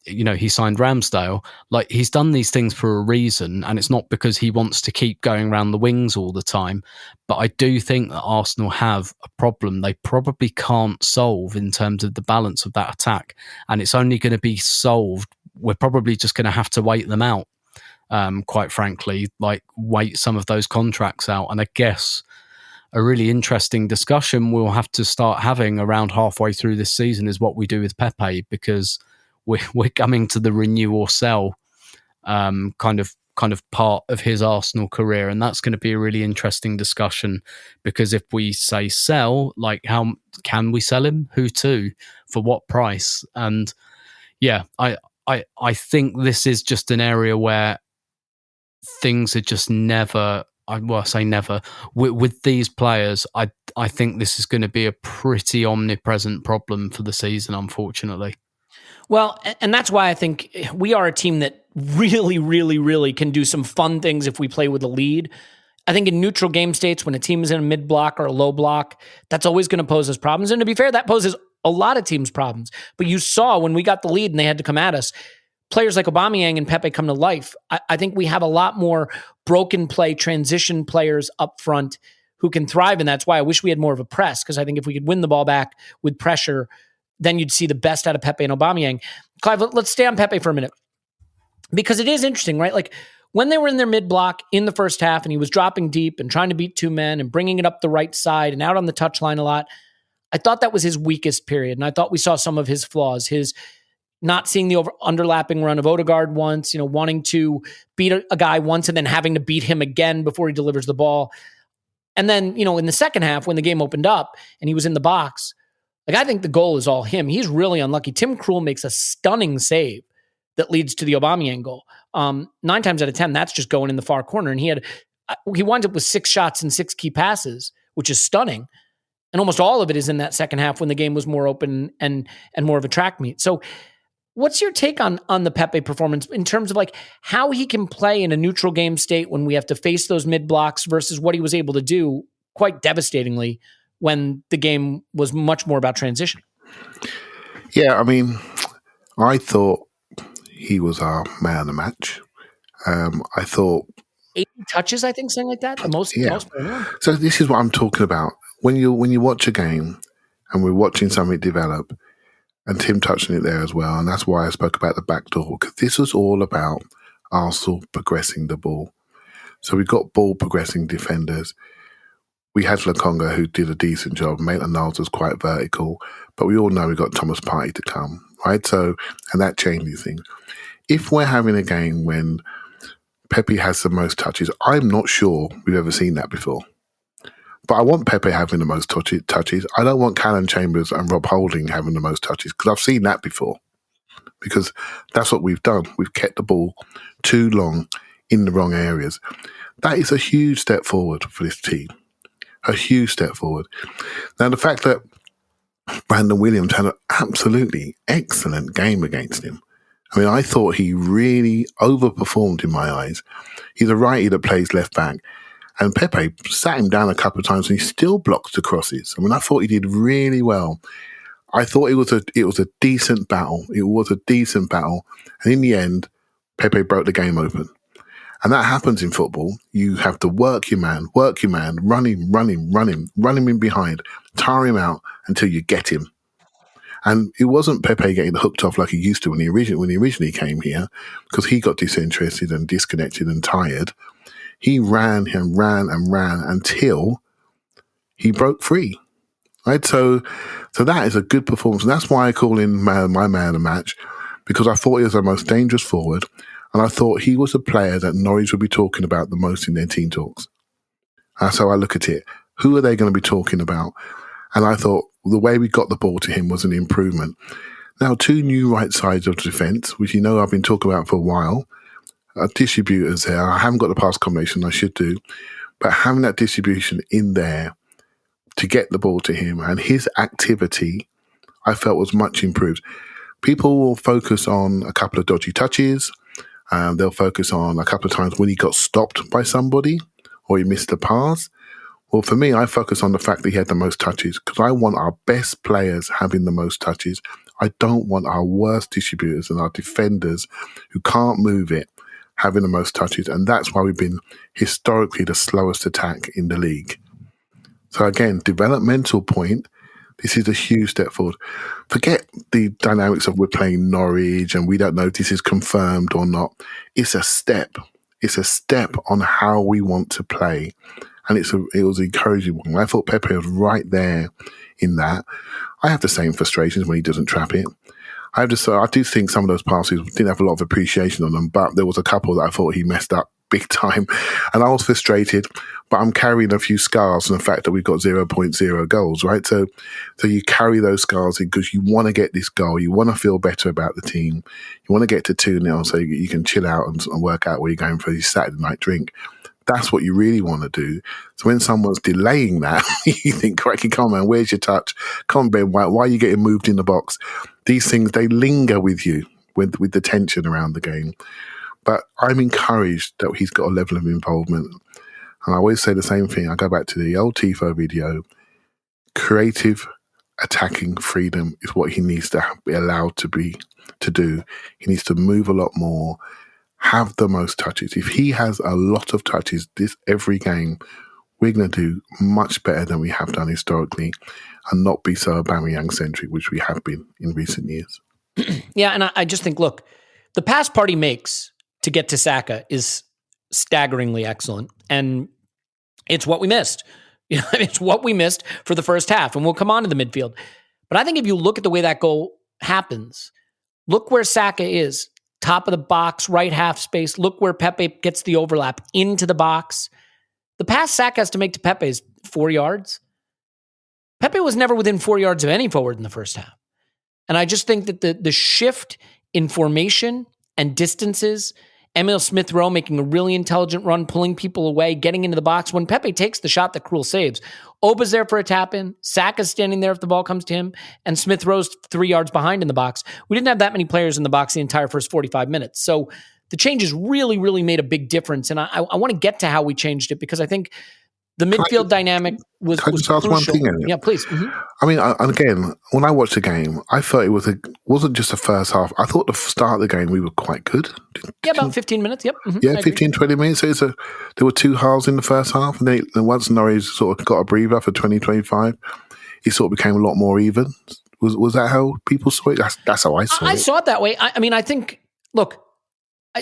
he signed Ramsdale. He's done these things for a reason, and it's not because he wants to keep going around the wings all the time. But I do think that Arsenal have a problem they probably can't solve in terms of the balance of that attack, and it's only going to be solved. We're probably just going to have to wait them out, quite frankly, wait some of those contracts out. And I guess a really interesting discussion we'll have to start having around halfway through this season is what we do with Pepe, because we're coming to the renew or sell kind of part of his Arsenal career, and that's going to be a really interesting discussion, because if we say sell, how can we sell him, who to, for what price? And yeah, I think this is just an area where things are just never, I say never, with these players. I think this is going to be a pretty omnipresent problem for the season, unfortunately. Well, and that's why I think we are a team that really, really, really can do some fun things if we play with a lead. I think in neutral game states, when a team is in a mid block or a low block, that's always going to pose us problems. And to be fair, that poses a lot of teams problems. But you saw when we got the lead and they had to come at us, players like Aubameyang and Pepe come to life. I think we have a lot more broken play, transition players up front who can thrive. And that's why I wish we had more of a press, because I think if we could win the ball back with pressure, then you'd see the best out of Pepe and Aubameyang. Clive, let's stay on Pepe for a minute, because it is interesting, right? When they were in their mid block in the first half and he was dropping deep and trying to beat two men and bringing it up the right side and out on the touchline a lot, I thought that was his weakest period. And I thought we saw some of his flaws, his not seeing the underlapping run of Ødegaard once, wanting to beat a guy once and then having to beat him again before he delivers the ball. And then, in the second half, when the game opened up and he was in the box, I think the goal is all him. He's really unlucky. Tim Krul makes a stunning save that leads to the Aubameyang goal. 9 times out of 10, that's just going in the far corner. And he winds up with 6 shots and 6 key passes, which is stunning. And almost all of it is in that second half when the game was more open and more of a track meet. So what's your take on the Pepe performance in terms of how he can play in a neutral game state when we have to face those mid blocks versus what he was able to do quite devastatingly when the game was much more about transition? Yeah, I mean, I thought he was our man of the match. I thought, 80 touches, I think, something like that. The most yeah. by anyone. So this is what I'm talking about. When you watch a game and we're watching something develop, and Tim touched on it there as well, and that's why I spoke about the back door, because this was all about Arsenal progressing the ball. So we got ball progressing defenders. We had Lokonga, who did a decent job. Maitland-Niles was quite vertical, but we all know we got Thomas Partey to come, right? So, and that changes things. If we're having a game when Pepe has the most touches, I'm not sure we've ever seen that before. But I want Pepe having the most touches. I don't want Callum Chambers and Rob Holding having the most touches, because I've seen that before. Because that's what we've done. We've kept the ball too long in the wrong areas. That is a huge step forward for this team. A huge step forward. Now, the fact that Brandon Williams had an absolutely excellent game against him. I mean, I thought he really overperformed in my eyes. He's a righty that plays left back. And Pepe sat him down a couple of times and he still blocked the crosses. I mean, I thought he did really well. I thought it was a decent battle. It was a decent battle. And in the end, Pepe broke the game open. And that happens in football. You have to work your man, run him in behind, tire him out until you get him. And it wasn't Pepe getting hooked off like he used to when he originally came here, because he got disinterested and disconnected and tired. He ran until he broke free. Right? So that is a good performance. And that's why I call him my man of the match, because I thought he was the most dangerous forward. And I thought he was a player that Norwich would be talking about the most in their team talks. That's how I look at it. Who are they going to be talking about? And I thought the way we got the ball to him was an improvement. Now, two new right sides of defence, which you know I've been talking about for a while, distributors there. I haven't got the pass combination, I should do. But having that distribution in there to get the ball to him and his activity, I felt was much improved. People will focus on a couple of dodgy touches. They'll focus on a couple of times when he got stopped by somebody or he missed a pass. Well, for me, I focus on the fact that he had the most touches, because I want our best players having the most touches. I don't want our worst distributors and our defenders who can't move it having the most touches. And that's why we've been historically the slowest attack in the league. So again, developmental point, this is a huge step forward. Forget the dynamics of we're playing Norwich and we don't know if this is confirmed or not. It's a step. It's a step on how we want to play. And it was an encouraging one. I thought Pepe was right there in that. I have the same frustrations when he doesn't trap it. I do think some of those passes didn't have a lot of appreciation on them, but there was a couple that I thought he messed up big time. And I was frustrated, but I'm carrying a few scars from the fact that we've got 0.0 goals, right? So you carry those scars in because you want to get this goal. You want to feel better about the team. You want to get to 2-0 so you can chill out and work out where you're going for your Saturday night drink. That's what you really want to do. So when someone's delaying that, you think, crikey, come on, man, where's your touch? Come on, Ben, why are you getting moved in the box? These things, they linger with you with the tension around the game. But I'm encouraged that he's got a level of involvement. And I always say the same thing. I go back to the old Tifo video. Creative attacking freedom is what he needs to be allowed to do. He needs to move a lot more, have the most touches. If he has a lot of touches every game, we're going to do much better than we have done historically and not be so Aubameyang-centric, which we have been in recent years. Yeah, and I just think, look, the pass Partey makes to get to Saka is staggeringly excellent. And it's what we missed. It's what we missed for the first half. And we'll come on to the midfield. But I think if you look at the way that goal happens, look where Saka is. Top of the box, right half space. Look where Pepe gets the overlap into the box. The pass Saka has to make to Pepe is 4 yards. Pepe was never within 4 yards of any forward in the first half. And I just think that the shift in formation and distances, Emile Smith-Rowe making a really intelligent run, pulling people away, getting into the box. When Pepe takes the shot that Krul saves, Oba's there for a tap-in, Saka's standing there if the ball comes to him, and Smith-Rowe's 3 yards behind in the box. We didn't have that many players in the box the entire first 45 minutes. So the changes really, really made a big difference. And I want to get to how we changed it, because I think The midfield dynamic was Can I just ask crucial. one thing, Elliot? Yeah, please. Mm-hmm. I mean, and again, when I watched the game, I thought it wasn't just the first half. I thought the start of the game we were quite good. Yeah, about 15 minutes. Yep. Mm-hmm. Yeah, 15, 20 minutes. So there were two halves in the first half, and then once Norwich sort of got a breather for 2025, it sort of became a lot more even. Was that how people saw it? That's how I saw it. I saw it that way. I mean, I think, look,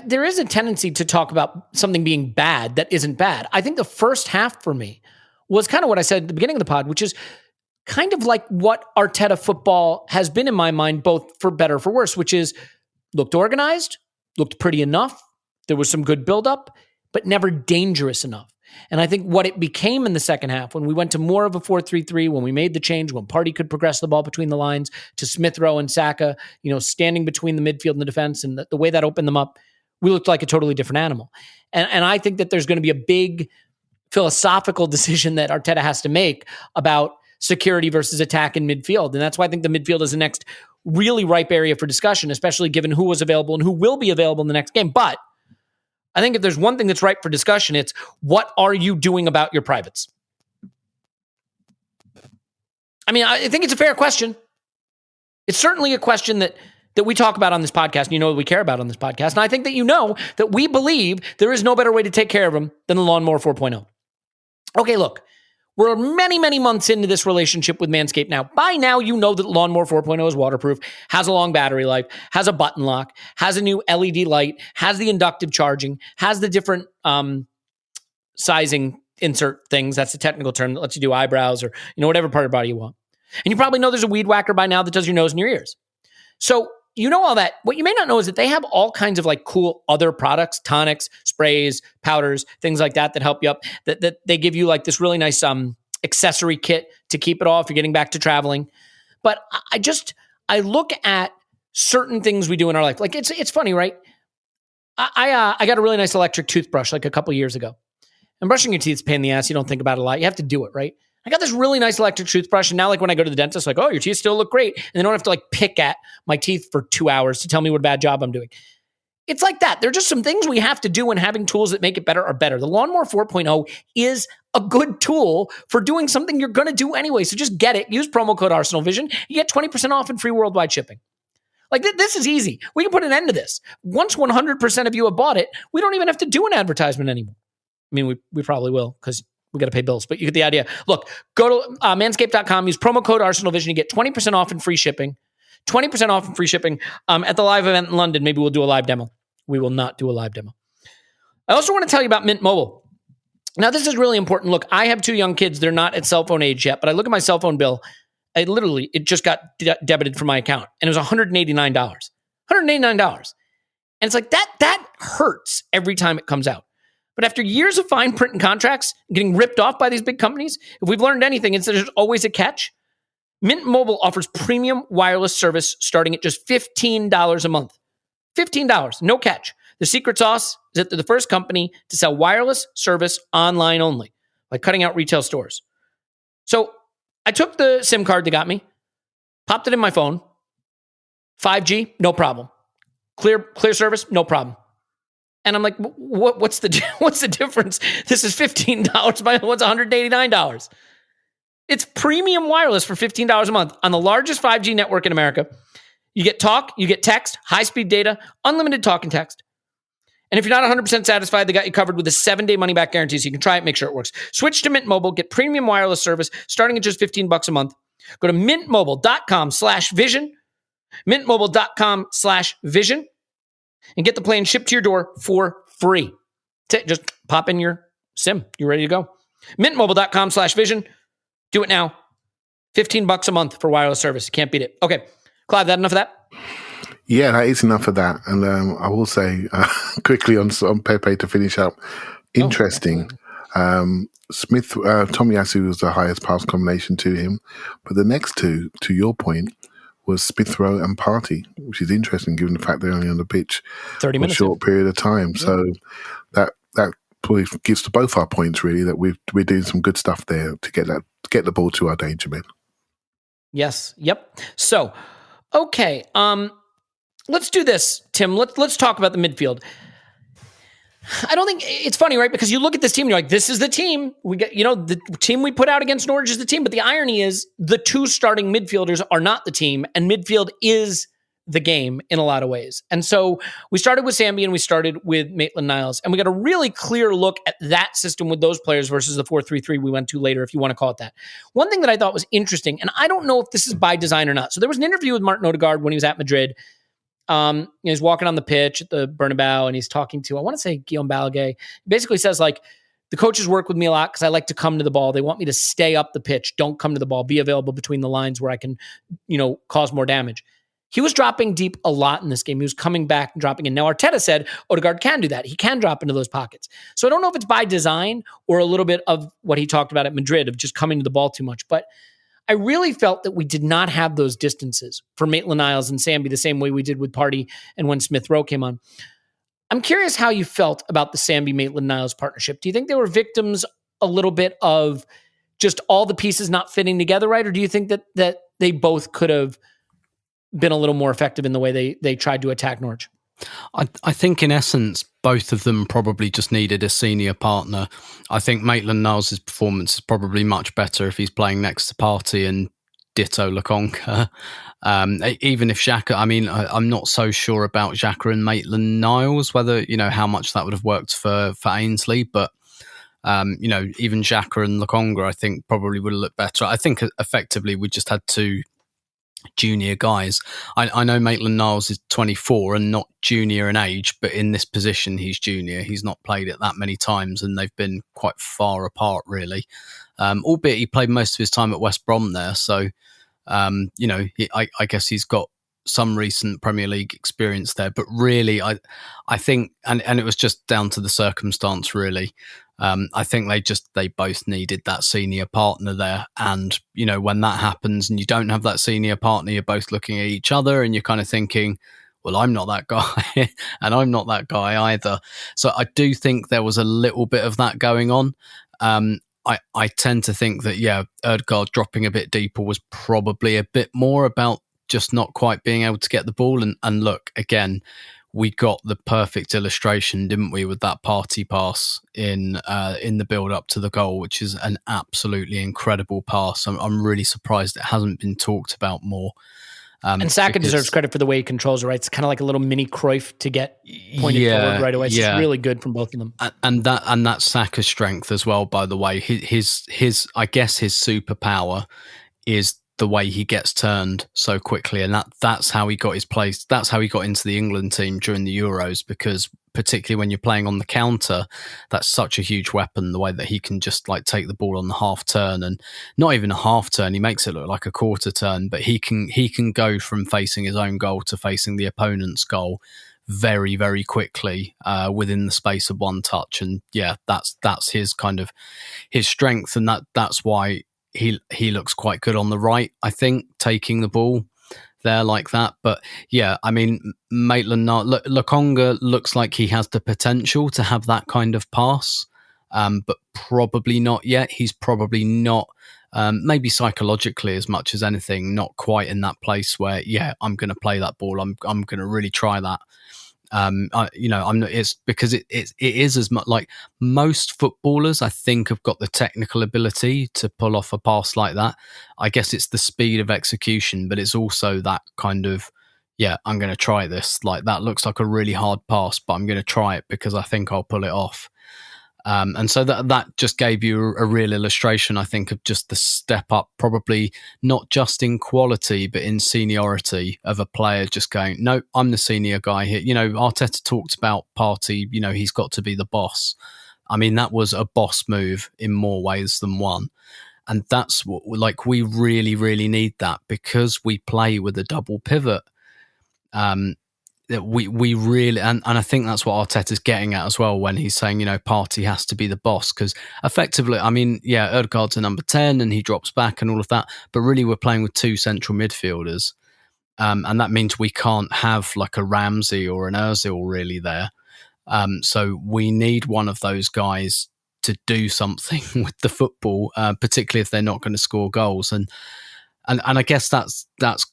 there is a tendency to talk about something being bad that isn't bad. I think the first half for me was kind of what I said at the beginning of the pod, which is kind of like what Arteta football has been in my mind, both for better or for worse, which is looked organized, looked pretty enough. There was some good buildup, but never dangerous enough. And I think what it became in the second half, when we went to more of a 4-3-3, when we made the change, when Partey could progress the ball between the lines to Smith Rowe and Saka, standing between the midfield and the defense, and the way that opened them up, we looked like a totally different animal. And I think that there's going to be a big philosophical decision that Arteta has to make about security versus attack in midfield. And that's why I think the midfield is the next really ripe area for discussion, especially given who was available and who will be available in the next game. But I think if there's one thing that's ripe for discussion, it's what are you doing about your privates? I mean, I think it's a fair question. It's certainly a question that we talk about on this podcast, and that we care about on this podcast. And I think that that we believe there is no better way to take care of them than the Lawnmower 4.0. Okay, look, we're many, many months into this relationship with Manscaped now. By now, you know that Lawnmower 4.0 is waterproof, has a long battery life, has a button lock, has a new LED light, has the inductive charging, has the different sizing insert things. That's the technical term that lets you do eyebrows or whatever part of your body you want. And you probably know there's a weed whacker by now that does your nose and your ears. So you know all that. What you may not know is that they have all kinds of like cool other products, tonics, sprays, powders, things like that help you up. That they give you like this really nice accessory kit to keep it all if you're getting back to traveling. But I look at certain things we do in our life. Like it's funny, right? I got a really nice electric toothbrush like a couple years ago. And brushing your teeth is a pain in the ass. You don't think about it a lot. You have to do it, right? I got this really nice electric toothbrush, and now like when I go to the dentist, like, oh, your teeth still look great. And they don't have to like pick at my teeth for 2 hours to tell me what a bad job I'm doing. It's like that. There are just some things we have to do, and having tools that make it better are better. The Lawnmower 4.0 is a good tool for doing something you're going to do anyway. So just get it. Use promo code ArsenalVision. You get 20% off and free worldwide shipping. Like this is easy. We can put an end to this. Once 100% of you have bought it, we don't even have to do an advertisement anymore. I mean, we probably will because we got to pay bills, but you get the idea. Look, go to manscaped.com, use promo code ArsenalVision. You get 20% off and free shipping. 20% off and free shipping at the live event in London. Maybe we'll do a live demo. We will not do a live demo. I also want to tell you about Mint Mobile. Now, this is really important. Look, I have 2 young kids. They're not at cell phone age yet, but I look at my cell phone bill. It just got debited from my account, and it was $189. $189. And it's like that hurts every time it comes out. But after years of fine print and contracts, getting ripped off by these big companies, if we've learned anything, it's that there's always a catch. Mint Mobile offers premium wireless service starting at just $15 a month. $15, no catch. The secret sauce is that they're the first company to sell wireless service online only, by cutting out retail stores. So I took the SIM card they got me, popped it in my phone. 5G, no problem. Clear service, no problem. And I'm like, what's the difference? This is $15. My one's $189. It's premium wireless for $15 a month on the largest 5G network in America. You get talk, you get text, high-speed data, unlimited talk and text. And if you're not 100% satisfied, they got you covered with a 7-day money-back guarantee, so you can try it, make sure it works. Switch to Mint Mobile, get premium wireless service starting at just $15 a month. Go to mintmobile.com/vision, mintmobile.com/vision, and get the plan shipped to your door for free. Just pop in your SIM. You're ready to go. mintmobile.com/vision. Do it now. $15 a month for wireless service. You can't beat it. Okay. Clive, that enough of that? Yeah, that is enough of that. And I will say quickly on Pepe to finish up. Interesting. Smith, Tomiyasu was the highest pass combination to him. But the next two, to your point, was Smith Rowe and Partey, which is interesting given the fact they're only on the pitch 30 minutes, a short period of time. Yeah. So that probably gives to both our points, really, that we're doing some good stuff there to get the ball to our danger men. Yes. Yep. So, okay. Let's do this, Tim. Let's talk about the midfield. I don't think it's funny, right? Because you look at this team and you're like, this is the team we get, the team we put out against Norwich is the team. But the irony is the two starting midfielders are not the team, and midfield is the game in a lot of ways. And so we started with Sami and we started with Maitland-Niles, and we got a really clear look at that system with those players versus the 4-3-3 we went to later, if you want to call it that. One thing that I thought was interesting, and I don't know if this is by design or not. So there was an interview with Martin Odegaard when he was at Madrid. He's walking on the pitch at the Bernabeu and he's talking to, I want to say, Guillaume Balaguer. He basically says, like, the coaches work with me a lot because I like to come to the ball. They want me to stay up the pitch. Don't come to the ball. Be available between the lines where I can, cause more damage. He was dropping deep a lot in this game. He was coming back and dropping in. Now, Arteta said Odegaard can do that. He can drop into those pockets. So I don't know if it's by design or a little bit of what he talked about at Madrid of just coming to the ball too much. But I really felt that we did not have those distances for Maitland-Niles and Sami the same way we did with Partey and when Smith Rowe came on. I'm curious how you felt about the Sami Maitland-Niles partnership. Do you think they were victims a little bit of just all the pieces not fitting together right? Or do you think that they both could have been a little more effective in the way they tried to attack Norwich? I think in essence, both of them probably just needed a senior partner. I think Maitland-Niles' performance is probably much better if he's playing next to Partey and ditto Lokonga. Even if Xhaka, I'm not so sure about Xhaka and Maitland-Niles, whether, how much that would have worked for Ainsley, but even Xhaka and Lokonga, I think probably would have looked better. I think effectively we just had two junior guys. I know Maitland-Niles is 24 and not junior in age, but in this position he's junior. He's not played it that many times and they've been quite far apart really. Albeit he played most of his time at West Brom there. So, I guess he's got some recent Premier League experience there, but really I think, and it was just down to the circumstance really. I think they both needed that senior partner there. And, when that happens and you don't have that senior partner, you're both looking at each other and you're kind of thinking, well, I'm not that guy and I'm not that guy either. So I do think there was a little bit of that going on. I tend to think that, Odegaard dropping a bit deeper was probably a bit more about just not quite being able to get the ball. And look, again, we got the perfect illustration, didn't we, with that Partey pass in the build up to the goal, which is an absolutely incredible pass. I'm really surprised it hasn't been talked about more. And Saka deserves credit for the way he controls it, right? It's kind of like a little mini Cruyff to get pointed forward right away. It's just really good from both of them. And that Saka's strength as well, by the way. His I guess his superpower is the way he gets turned so quickly, and that's how he got his place. That's how he got into the England team during the Euros, because particularly when you're playing on the counter, that's such a huge weapon, the way that he can just like take the ball on the half turn, and not even a half turn, he makes it look like a quarter turn, but he can go from facing his own goal to facing the opponent's goal very, very quickly within the space of one touch. And that's his kind of his strength, and that's why he looks quite good on the right, I think, taking the ball there like that. But Maitland-Niles, Lokonga looks like he has the potential to have that kind of pass, but probably not yet. He's probably not, maybe psychologically as much as anything, not quite in that place where, I'm going to play that ball. I'm going to really try that. I'm not, it's because it is as much like most footballers, I think, have got the technical ability to pull off a pass like that. I guess it's the speed of execution, but it's also that kind of, I'm going to try this. Like, that looks like a really hard pass, but I'm going to try it because I think I'll pull it off. And so that just gave you a real illustration, I think, of just the step up, probably not just in quality, but in seniority of a player just going, no, I'm the senior guy here. Arteta talked about Partey, he's got to be the boss. I mean, that was a boss move in more ways than one. And that's what, like, we really, really need that because we play with a double pivot. That we really, and I think that's what Arteta's getting at as well when he's saying, Partey has to be the boss, because effectively, Odegaard's a number 10 and he drops back and all of that, but really we're playing with two central midfielders, and that means we can't have like a Ramsey or an Ozil really there. So we need one of those guys to do something with the football, particularly if they're not going to score goals. And And I guess that's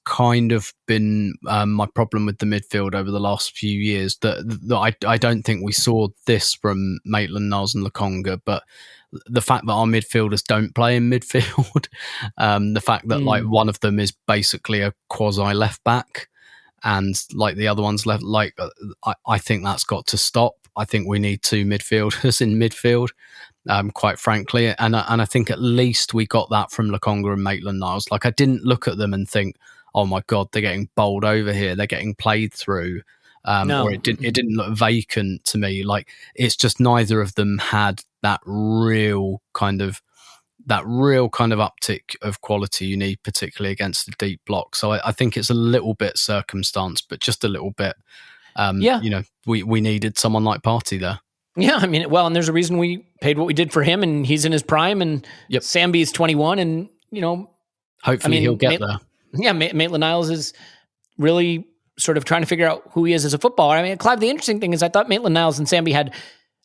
kind of been my problem with the midfield over the last few years. That I don't think we saw this from Maitland-Niles and Lokonga, but the fact that our midfielders don't play in midfield, the fact that like one of them is basically a quasi left back, and like the other one's left, like I think that's got to stop. I think we need two midfielders in midfield. Quite frankly, and I think at least we got that from Lokonga and Maitland-Niles. Like I didn't look at them and think, "Oh my god, they're getting bowled over here. They're getting played through," or it didn't look vacant to me. Like it's just neither of them had that real kind of uptick of quality you need, particularly against the deep block. So I think it's a little bit circumstance, but just a little bit. You know, we needed someone like Partey there. Yeah, I mean, well, and there's a reason we paid what we did for him, and he's in his prime, and Sambi's 21, and, you know... Hopefully he'll get there. Yeah, Maitland-Niles is really sort of trying to figure out who he is as a footballer. I mean, Clive, the interesting thing is I thought Maitland-Niles and Sami had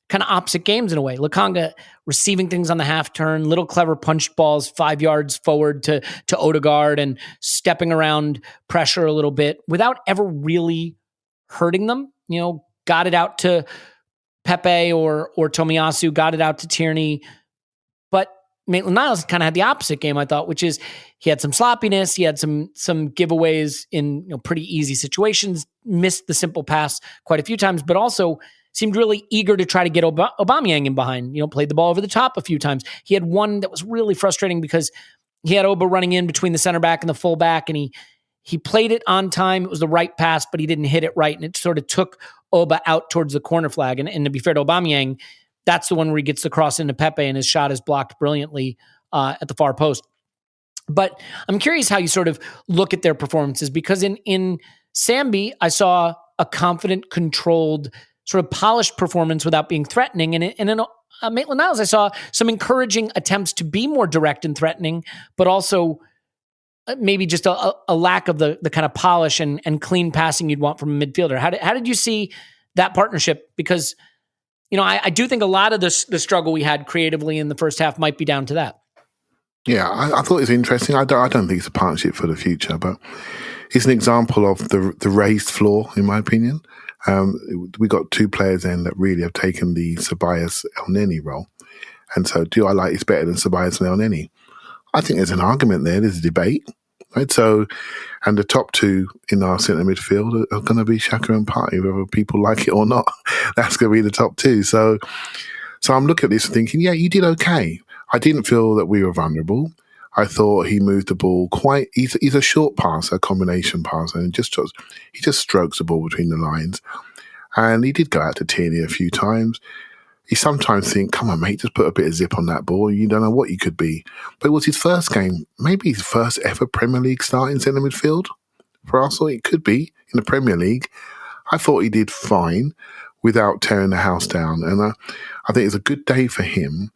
kind of opposite games in a way. Lokonga receiving things on the half turn, little clever punch balls 5 yards forward to Odegaard and stepping around pressure a little bit without ever really hurting them. You know, got it out to Pepe or Tomiyasu, got it out to Tierney. But Maitland-Niles kind of had the opposite game, I thought, which is he had some sloppiness, he had some giveaways in pretty easy situations, missed the simple pass quite a few times, but also seemed really eager to try to get Aubameyang in behind, played the ball over the top a few times. He had one that was really frustrating because he had Oba running in between the center back and the full back, and he played it on time. It was the right pass, but he didn't hit it right, and it sort of took Oba out towards the corner flag. And to be fair to Aubameyang, that's the one where he gets the cross into Pepe, and his shot is blocked brilliantly at the far post. But I'm curious how you sort of look at their performances, because in Sami, I saw a confident, controlled, sort of polished performance without being threatening. And in Maitland-Niles, I saw some encouraging attempts to be more direct and threatening, but also maybe just a lack of the kind of polish and clean passing you'd want from a midfielder. How did you see that partnership? Because, I do think a lot of the struggle we had creatively in the first half might be down to that. Yeah, I thought it was interesting. I don't think it's a partnership for the future, but it's an example of the raised floor, in my opinion. We got two players in that really have taken the Ceballos Elneny role. And so do I like it's better than Ceballos and Elneny? I think there's an argument there. There's a debate, right? So, and the top two in our centre midfield are going to be Xhaka and Partey, whether people like it or not. That's going to be the top two. So I'm looking at this thinking, yeah, you did okay. I didn't feel that we were vulnerable. I thought he moved the ball quite. He's a short passer, a combination passer, and he just strokes the ball between the lines. And he did go out to Tierney a few times. You sometimes think, come on, mate, just put a bit of zip on that ball. You don't know what you could be. But it was his first game, maybe his first ever Premier League start in centre midfield for Arsenal. It could be in the Premier League. I thought he did fine without tearing the house down. And I think it's a good day for him.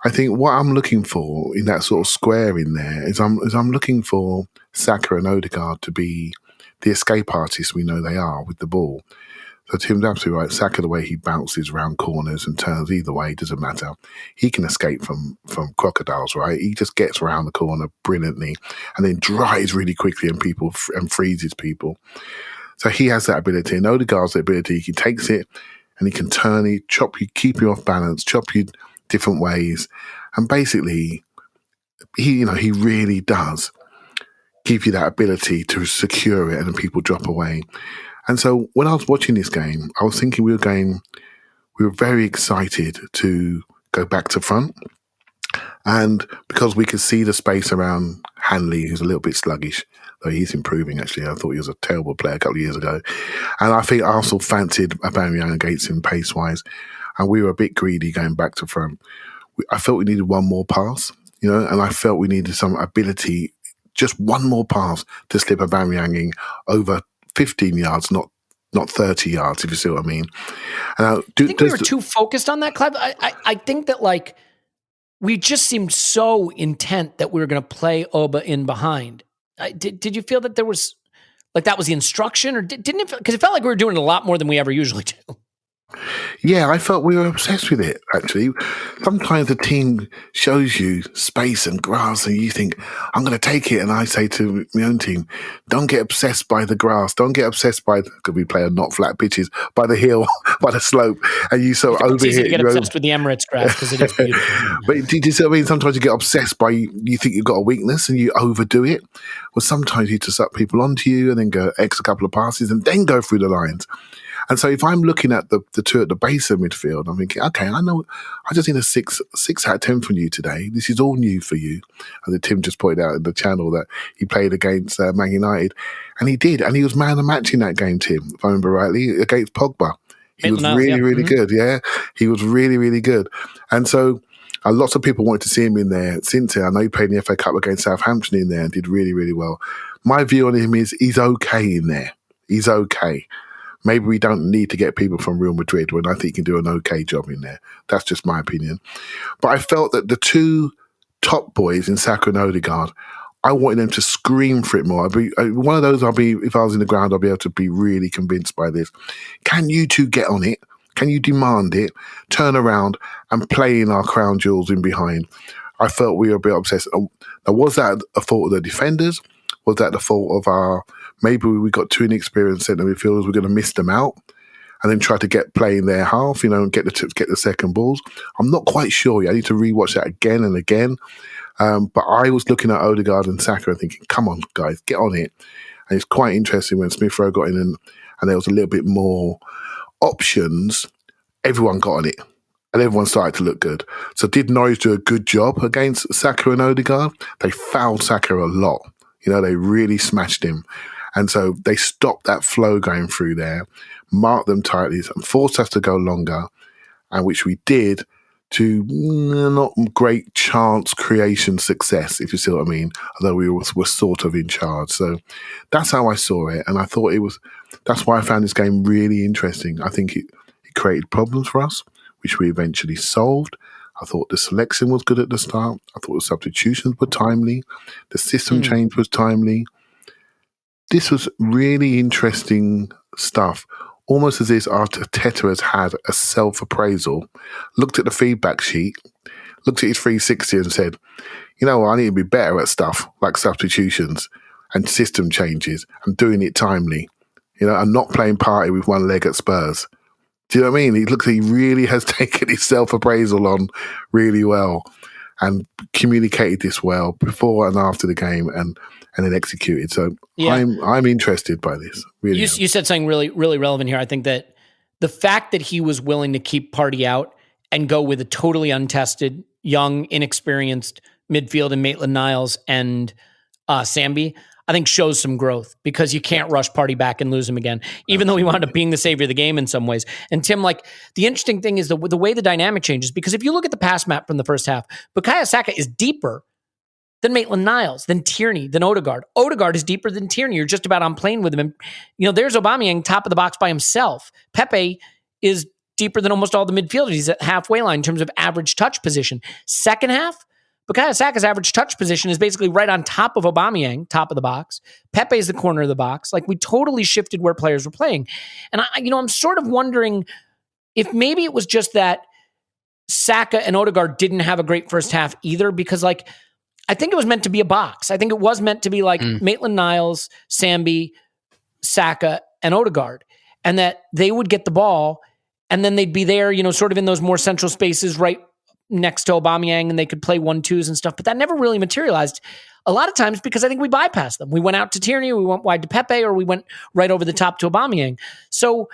I think what I'm looking for in that sort of square in there is I'm looking for Saka and Odegaard to be the escape artists we know they are with the ball. So Tim's absolutely right. Saka, the way he bounces around corners and turns either way, doesn't matter. He can escape from crocodiles, right? He just gets around the corner brilliantly and then drives really quickly and freezes people. So he has that ability. And Odegaard's the ability. He takes it and he can turn it, chop you, keep you off balance, chop you different ways. And basically, he really does give you that ability to secure it and then people drop away. And so when I was watching this game, I was thinking we were very excited to go back to front. And because we could see the space around Hanley, who's a little bit sluggish, though he's improving actually. I thought he was a terrible player a couple of years ago. And I think Arsenal fancied Aubameyang against him pace-wise. And we were a bit greedy going back to front. I felt we needed one more pass, and I felt we needed some ability, just one more pass to slip Aubameyang in over 15 yards, not 30 yards, if you see what I mean. And I think we were too focused on that, Clive. I think that we just seemed so intent that we were going to play Oba in behind. Did you feel that there was that was the instruction, or didn't it? Because it felt like we were doing a lot more than we ever usually do. Yeah, I felt we were obsessed with it, actually. Sometimes the team shows you space and grass and you think, I'm going to take it. And I say to my own team, don't get obsessed by the grass. Don't get obsessed by, because we play on not flat pitches, by the hill, by the slope. And you sort of It's easy to overhit. get obsessed with the Emirates grass because it is beautiful. But do you see what I mean? Sometimes you get obsessed by, you think you've got a weakness and you overdo it. Well, sometimes you just suck people onto you and then go extra couple of passes and then go through the lines. And so if I'm looking at the two at the base of midfield, I'm thinking, okay, I know I just need a 6 out of 10 from you today. This is all new for you. And Tim just pointed out in the channel that he played against Man United. And he did. And he was man of the match in that game, Tim, if I remember rightly, against Pogba. He was really good. Yeah, he was really, really good. And so lots of people wanted to see him in there. Since then, I know he played in the FA Cup against Southampton in there and did really, really well. My view on him is he's okay in there. He's okay. Maybe we don't need to get people from Real Madrid when I think he can do an okay job in there. That's just my opinion. But I felt that the two top boys in Saka and Odegaard, I wanted them to scream for it more. One of those, if I was in the ground, I'll be able to be really convinced by this. Can you two get on it? Can you demand it, turn around and play in our crown jewels in behind? I felt we were a bit obsessed. Now, was that a fault of the defenders? Was that the fault of maybe we got too inexperienced centre midfielders, we're going to miss them out and then try to get play in their half, and get the second balls? I'm not quite sure yet. I need to rewatch that again and again. But I was looking at Odegaard and Saka and thinking, come on, guys, get on it. And it's quite interesting when Smith Rowe got in and there was a little bit more options, everyone got on it. And everyone started to look good. So did Norwich do a good job against Saka and Odegaard? They fouled Saka a lot. They really smashed him. And so they stopped that flow going through there, marked them tightly, and forced us to go longer, and which we did to not great chance creation success, if you see what I mean, although we were sort of in charge. So that's how I saw it. And I thought that's why I found this game really interesting. I think it created problems for us, which we eventually solved. I thought the selection was good at the start. I thought the substitutions were timely. The system change was timely. This was really interesting stuff, almost as if Arteta has had a self-appraisal, looked at the feedback sheet, looked at his 360 and said, I need to be better at stuff like substitutions and system changes and doing it timely. I'm not playing party with one leg at Spurs. Do you know what I mean? He really has taken his self-appraisal on really well and communicated this well before and after the game and then executed. So yeah. I'm interested by this. Really, you said something really, really relevant here. I think that the fact that he was willing to keep Partey out and go with a totally untested, young, inexperienced midfield in Maitland-Niles and Sami, I think shows some growth, because you can't rush Partey back and lose him again, even though he wound up being the savior of the game in some ways. And Tim, the interesting thing is the way the dynamic changes, because if you look at the pass map from the first half, Bukayo Saka is deeper than Maitland-Niles, than Tierney, than Odegaard. Odegaard is deeper than Tierney. You're just about on plane with him. And, there's Aubameyang top of the box by himself. Pepe is deeper than almost all the midfielders. He's at halfway line in terms of average touch position. Second half, Bukayo Saka's average touch position is basically right on top of Aubameyang, top of the box. Pepe is the corner of the box. We totally shifted where players were playing. And I'm sort of wondering if maybe it was just that Saka and Odegaard didn't have a great first half either, because I think it was meant to be a box. I think it was meant to be Maitland-Niles, Sami, Saka, and Odegaard, and that they would get the ball and then they'd be there, sort of in those more central spaces right next to Aubameyang, and they could play 1-2s and stuff. But that never really materialized a lot of times because I think we bypassed them. We went out to Tierney, we went wide to Pepe, or we went right over the top to Aubameyang. So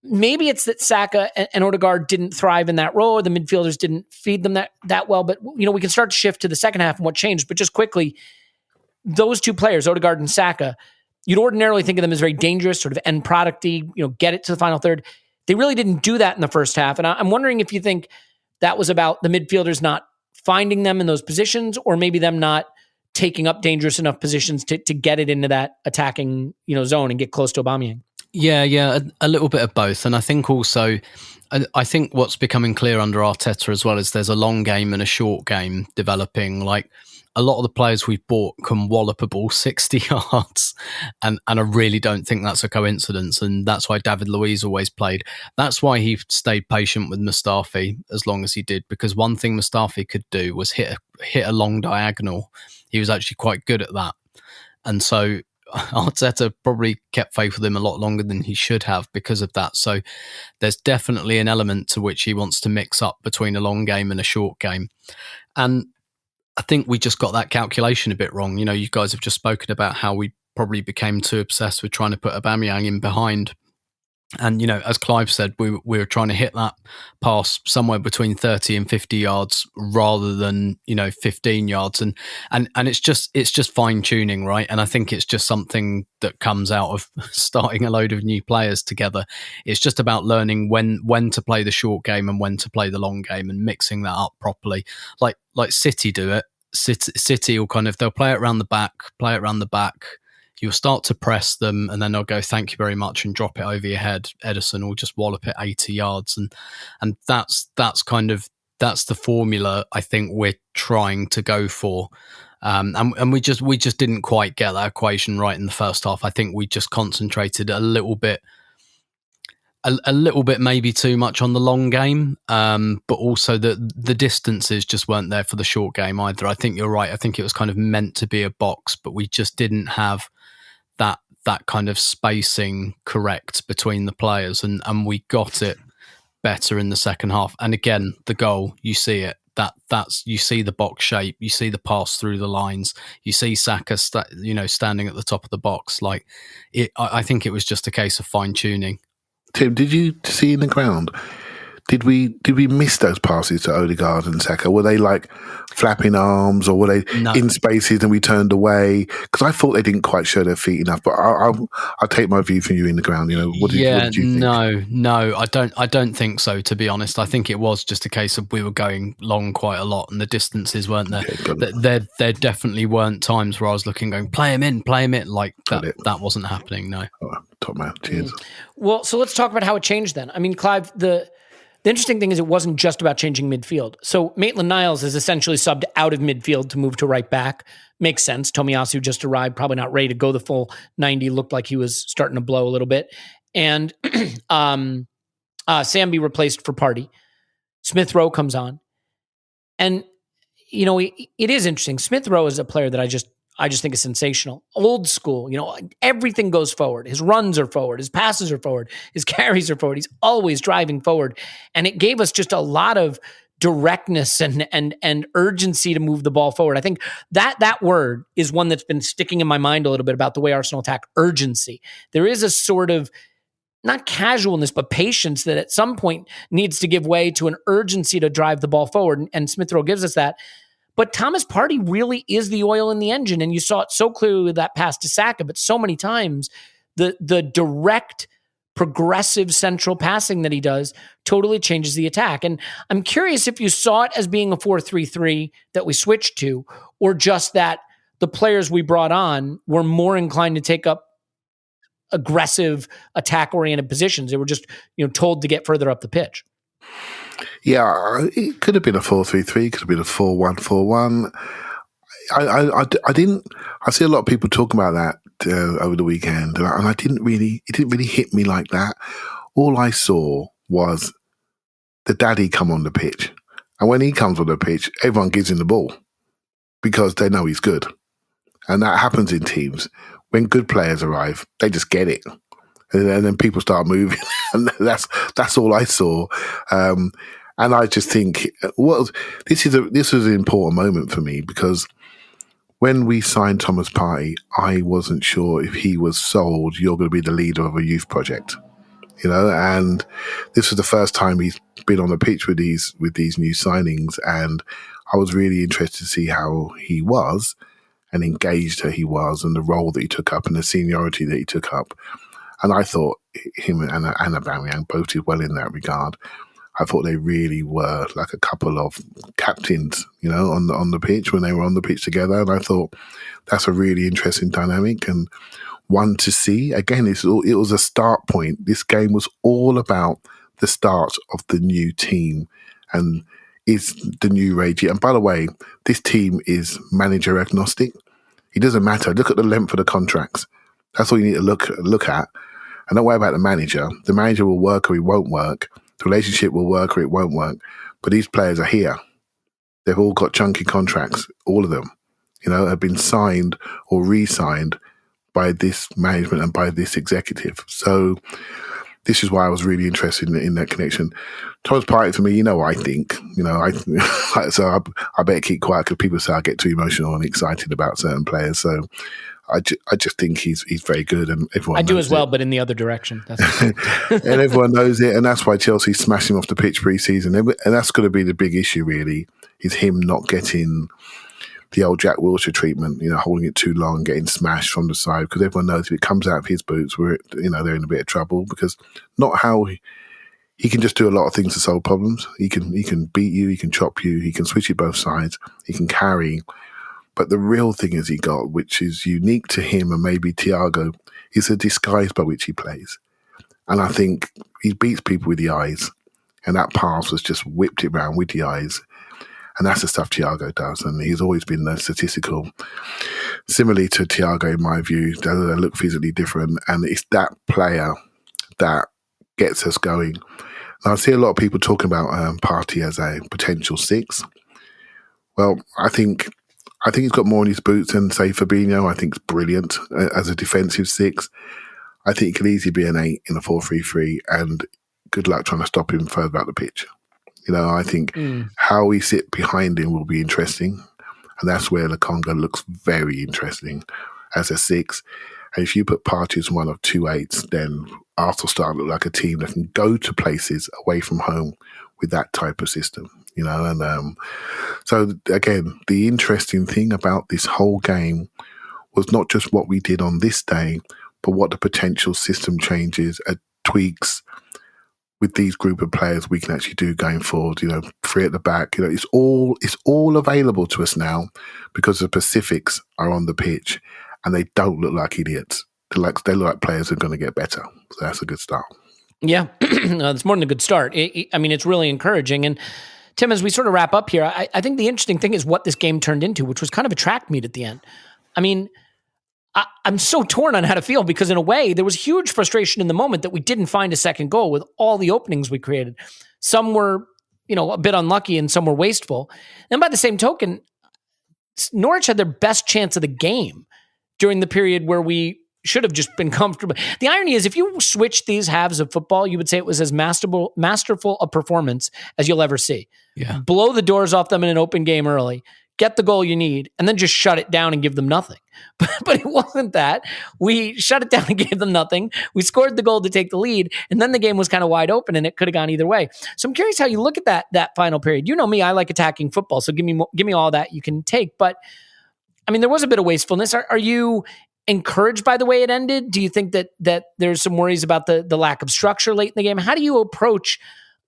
maybe it's that Saka and Odegaard didn't thrive in that role, or the midfielders didn't feed them that well. But, we can start to shift to the second half and what changed. But just quickly, those two players, Odegaard and Saka, you'd ordinarily think of them as very dangerous, sort of end product-y, get it to the final third. They really didn't do that in the first half. And I'm wondering if you think that was about the midfielders not finding them in those positions, or maybe them not taking up dangerous enough positions to get it into that attacking, zone and get close to Aubameyang. Yeah, a little bit of both. And I think also, I think what's becoming clear under Arteta as well is there's a long game and a short game developing. a lot of the players we've bought can wallop a ball 60 yards, and I really don't think that's a coincidence, and that's why David Luiz always played. That's why he stayed patient with Mustafi as long as he did, because one thing Mustafi could do was hit a long diagonal. He was actually quite good at that, and so Arteta probably kept faith with him a lot longer than he should have because of that. So there's definitely an element to which he wants to mix up between a long game and a short game. And I think we just got that calculation a bit wrong. You know, you guys have just spoken about how we probably became too obsessed with trying to put Aubameyang in behind. And, you know, as Clive said, we were trying to hit that pass somewhere between 30 and 50 yards rather than, 15 yards. And it's just fine tuning, right? And I think it's just something that comes out of starting a load of new players together. It's just about learning when to play the short game and when to play the long game and mixing that up properly. Like City do it. City will they'll play it around the back. You'll start to press them and then they'll go, thank you very much, and drop it over your head. Ederson will just wallop it 80 yards. And that's the formula I think we're trying to go for. And we just didn't quite get that equation right in the first half. I think we just concentrated a little bit maybe too much on the long game, but also the distances just weren't there for the short game either. I think you're right. I think it was kind of meant to be a box, but we just didn't have that kind of spacing correct between the players, and we got it better in the second half. And again, the goal, you see it. That's you see the box shape, you see the pass through the lines, you see Saka standing at the top of the box. Like I think it was just a case of fine tuning. Tim, did you see in the ground? Did we miss those passes to Odegaard and Saka? Were they like flapping arms, or were they in spaces and we turned away? Because I thought they didn't quite show their feet enough. But I'll take my view from you in the ground. What did you think? No, I don't think so. To be honest, I think it was just a case of we were going long quite a lot, and the distances weren't there. Okay, there definitely weren't times where I was looking, going, play him in. Like that. That wasn't happening. No. Oh, top man, cheers. Well, so let's talk about how it changed then. I mean, Clive, the interesting thing is it wasn't just about changing midfield. So Maitland-Niles is essentially subbed out of midfield to move to right back. Makes sense. Tomiyasu just arrived, probably not ready to go the full 90. Looked like he was starting to blow a little bit. And Sami replaced for Partey. Smith Rowe comes on. And, it is interesting. Smith Rowe is a player that I just think is sensational. Old school, everything goes forward. His runs are forward. His passes are forward. His carries are forward. He's always driving forward. And it gave us just a lot of directness and urgency to move the ball forward. I think that word is one that's been sticking in my mind a little bit about the way Arsenal attack: urgency. There is a sort of, not casualness, but patience that at some point needs to give way to an urgency to drive the ball forward. And Smith Rowe gives us that. But Thomas Partey really is the oil in the engine, and you saw it so clearly with that pass to Saka, but so many times the direct, progressive central passing that he does totally changes the attack. And I'm curious if you saw it as being a 4-3-3 that we switched to, or just that the players we brought on were more inclined to take up aggressive, attack-oriented positions. They were just told to get further up the pitch. Yeah, it could have been a 4-3-3, could have been a 4-1-4-1. I see a lot of people talking about that over the weekend, and it didn't really hit me like that. All I saw was the daddy come on the pitch. And when he comes on the pitch, everyone gives him the ball because they know he's good. And that happens in teams. When good players arrive, they just get it. And then people start moving. And that's all I saw. And I just think, this was an important moment for me, because when we signed Thomas Partey, I wasn't sure if he was sold, you're going to be the leader of a youth project, and this was the first time he's been on the pitch with these new signings. And I was really interested to see how he was and engaged he was, and the role that he took up and the seniority that he took up. And I thought him and Aubameyang both did well in that regard. I thought they really were like a couple of captains, on the pitch when they were on the pitch together. And I thought that's a really interesting dynamic and one to see. Again, it was a start point. This game was all about the start of the new team. And is the new rage. And by the way, this team is manager agnostic. It doesn't matter. Look at the length of the contracts. That's all you need to look at. And don't worry about the manager. The manager will work or it won't work. The relationship will work or it won't work. But these players are here. They've all got chunky contracts, all of them, have been signed or re-signed by this management and by this executive. So this is why I was really interested in that connection. Thomas Partey, for me, I think, so I better keep quiet because people say I get too emotional and excited about certain players. So I just think he's very good, and everyone I do knows as well, it. but in the other direction. That's and everyone knows it, and that's why Chelsea smashed him off the pitch pre-season. And that's going to be the big issue, really, is him not getting the old Jack Wilshere treatment, holding it too long, getting smashed from the side, because everyone knows if it comes out of his boots, they're in a bit of trouble, because not how he can just do a lot of things to solve problems. He can beat you, he can chop you, he can switch it both sides, he can carry. But the real thing is he got, which is unique to him and maybe Thiago, is a disguise by which he plays. And I think he beats people with the eyes, and that pass was just whipped it around with the eyes. And that's the stuff Thiago does. And he's always been statistical. Similarly to Thiago, in my view, they look physically different. And it's that player that gets us going. Now, I see a lot of people talking about Partey as a potential 6. Well, I think he's got more in his boots than, say, Fabinho. I think it's brilliant as a defensive 6. I think he could easily be an 8 in a 4-3-3. And good luck trying to stop him further out the pitch. I think how we sit behind him will be interesting. And that's where Lokonga looks very interesting as a 6. And if you put Partey as one of 2 8s, then Arsenal start to look like a team that can go to places away from home with that type of system. And so again, the interesting thing about this whole game was not just what we did on this day, but what the potential system changes, tweaks, with these group of players we can actually do going forward, 3 at the back. It's all available to us now because the Pacifics are on the pitch and they don't look like idiots. They look like players who are going to get better. So that's a good start. Yeah, it's more than a good start. It's really encouraging. And Tim, as we sort of wrap up here, I think the interesting thing is what this game turned into, which was kind of a track meet at the end. I'm so torn on how to feel because in a way there was huge frustration in the moment that we didn't find a second goal with all the openings we created. Some were, a bit unlucky and some were wasteful. And by the same token, Norwich had their best chance of the game during the period where we should have just been comfortable. The irony is if you switch these halves of football, you would say it was as masterful a performance as you'll ever see. Yeah. Blow the doors off them in an open game early, get the goal you need, and then just shut it down and give them nothing. But it wasn't that. We shut it down and gave them nothing. We scored the goal to take the lead, and then the game was kind of wide open, and it could have gone either way. So I'm curious how you look at that final period. You know me, I like attacking football, so give me all that you can take. But, there was a bit of wastefulness. Are you encouraged by the way it ended? Do you think that there's some worries about the lack of structure late in the game? How do you approach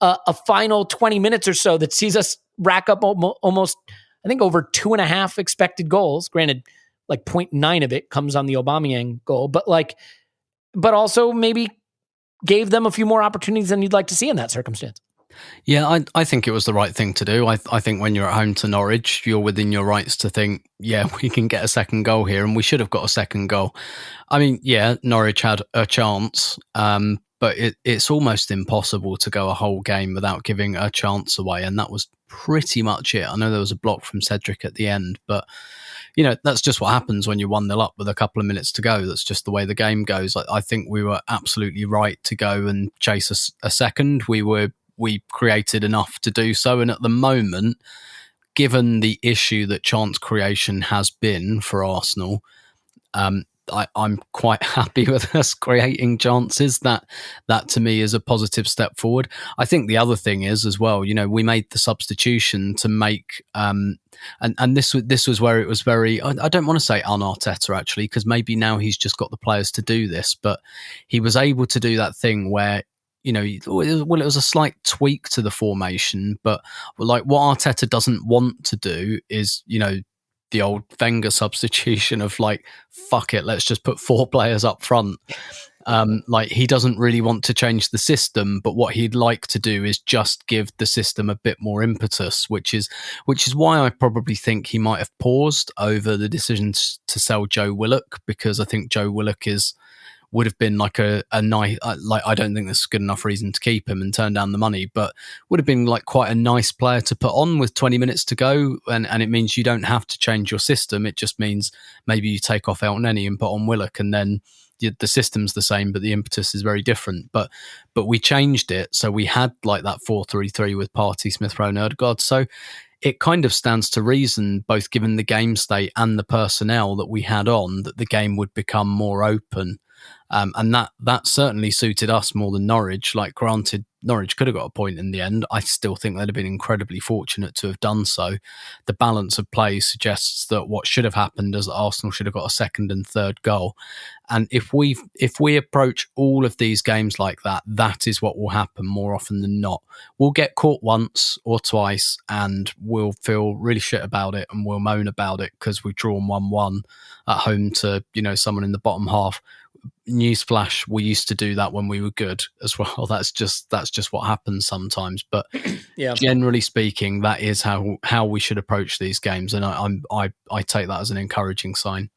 a final 20 minutes or so that sees us rack up almost, I think, over 2.5 expected goals? Granted, like 0.9 of it comes on the Aubameyang goal, but also maybe gave them a few more opportunities than you'd like to see in that circumstance. Yeah, I think it was the right thing to do. I think when you're at home to Norwich, you're within your rights to think, yeah, we can get a second goal here, and we should have got a second goal. Norwich had a chance, but it's almost impossible to go a whole game without giving a chance away, and that was pretty much it. I know there was a block from Cedric at the end, but that's just what happens when you're 1-0 up with a couple of minutes to go. That's just the way the game goes. I think we were absolutely right to go and chase a second. We created enough to do so. And at the moment, given the issue that chance creation has been for Arsenal, I'm quite happy with us creating chances. That to me is a positive step forward. I think the other thing is as well, we made the substitution to make, and this was where it was very, I don't want to say un-Arteta actually, because maybe now he's just got the players to do this, but he was able to do that thing where, it was a slight tweak to the formation, but like what Arteta doesn't want to do is, the old Wenger substitution of like, fuck it, let's just put 4 players up front. Like, he doesn't really want to change the system, but what he'd like to do is just give the system a bit more impetus, which is why I probably think he might have paused over the decision to sell Joe Willock, because I think Joe Willock would have been like a nice, like, I don't think there's good enough reason to keep him and turn down the money, but would have been like quite a nice player to put on with 20 minutes to go. And it means you don't have to change your system. It just means maybe you take off Elneny and put on Willock, and then the system's the same, but the impetus is very different. But we changed it. So we had like that 4-3-3 with Partey, Smith Rowe and Ødegaard. So it kind of stands to reason, both given the game state and the personnel that we had on, that the game would become more open. And that certainly suited us more than Norwich. Like, granted, Norwich could have got a point in the end. I still think they'd have been incredibly fortunate to have done so. The balance of play suggests that what should have happened is that Arsenal should have got a second and third goal. And if we approach all of these games like that, that is what will happen more often than not. We'll get caught once or twice and we'll feel really shit about it and we'll moan about it because we've drawn 1-1 at home to, someone in the bottom half. Newsflash, we used to do that when we were good as well. That's just what happens sometimes. But yeah, generally speaking, that is how we should approach these games, and I take that as an encouraging sign.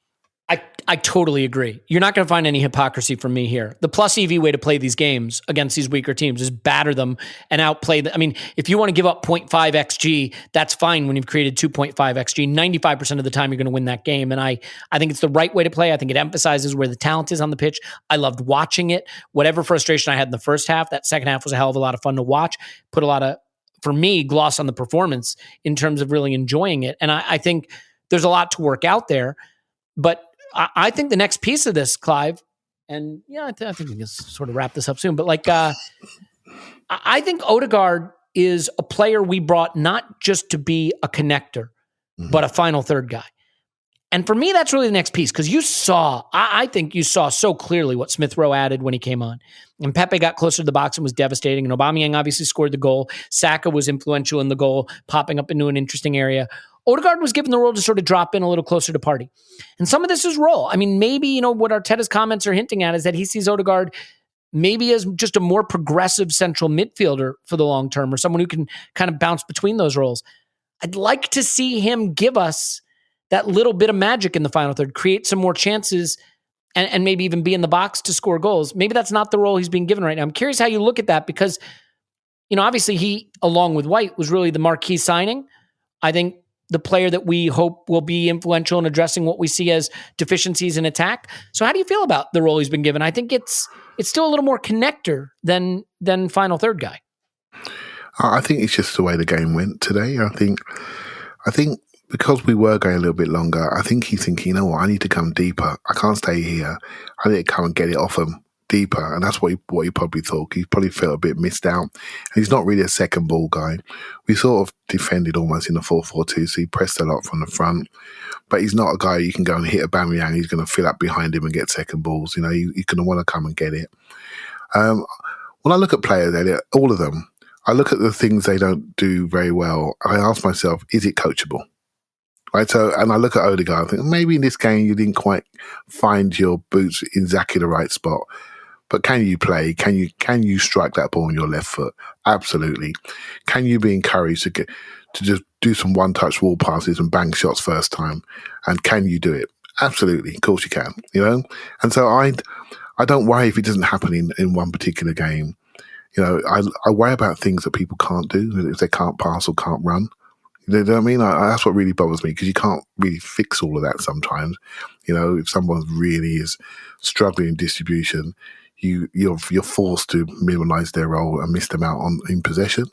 I totally agree. You're not going to find any hypocrisy from me here. The plus EV way to play these games against these weaker teams is batter them and outplay them. I mean, if you want to give up 0.5 XG, that's fine when you've created 2.5 XG. 95% of the time, you're going to win that game. And I think it's the right way to play. I think it emphasizes where the talent is on the pitch. I loved watching it. Whatever frustration I had in the first half, that second half was a hell of a lot of fun to watch. Put a lot of, for me, gloss on the performance in terms of really enjoying it. And I think there's a lot to work out there. But I think the next piece of this, Clive, and I think we can sort of wrap this up soon, but I think Ødegaard is a player we brought not just to be a connector, but a final third guy. And for me, that's really the next piece, because I think you saw so clearly what Smith Rowe added when he came on. And Pepe got closer to the box and was devastating. And Aubameyang obviously scored the goal. Saka was influential in the goal, popping up into an interesting area. Ødegaard was given the role to sort of drop in a little closer to Partey. And some of this is role. I mean, maybe, what Arteta's comments are hinting at is that he sees Ødegaard maybe as just a more progressive central midfielder for the long term, or someone who can kind of bounce between those roles. I'd like to see him give us that little bit of magic in the final third, create some more chances, and maybe even be in the box to score goals. Maybe that's not the role he's being given right now. I'm curious how you look at that, because, obviously he, along with White, was really the marquee signing. I think the player that we hope will be influential in addressing what we see as deficiencies in attack. So how do you feel about the role he's been given? I think it's still a little more connector than final third guy. I think it's just the way the game went today. I think because we were going a little bit longer, I think he's thinking, I need to come deeper. I can't stay here. I need to come and get it off him deeper. And that's what he probably thought. He probably felt a bit missed out. And he's not really a second ball guy. We sort of defended almost in a 4-4-2, so he pressed a lot from the front. But he's not a guy you can go and hit Aubameyang. He's going to fill up behind him and get second balls. He's going to want to come and get it. When I look at players, Elliot, all of them, I look at the things they don't do very well. I ask myself, is it coachable? Right, and I look at Ødegaard, I think maybe in this game you didn't quite find your boots in exactly the right spot. But can you play? Can you strike that ball on your left foot? Absolutely. Can you be encouraged to just do some one-touch wall passes and bang shots first time? And can you do it? Absolutely. Of course you can. And so I don't worry if it doesn't happen in one particular game. I worry about things that people can't do, if they can't pass or can't run. You know what I mean? That's what really bothers me, because you can't really fix all of that sometimes. If someone really is struggling in distribution, you're forced to minimise their role and miss them out in possession.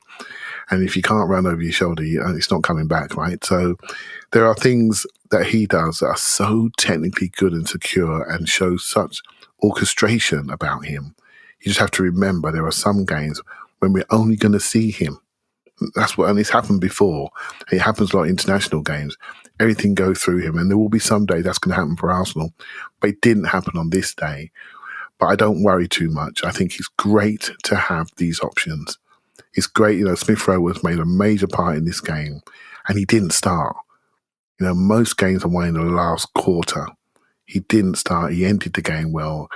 And if you can't run over your shoulder, it's not coming back, right? So there are things that he does that are so technically good and secure and show such orchestration about him. You just have to remember there are some games when we're only going to see him. And it's happened before. It happens a lot in international games. Everything goes through him, and there will be some day that's going to happen for Arsenal. But it didn't happen on this day. But I don't worry too much. I think it's great to have these options. It's great, Smith Rowe has made a major part in this game, and he didn't start. Most games are won in the last quarter. He didn't start. He ended the game well.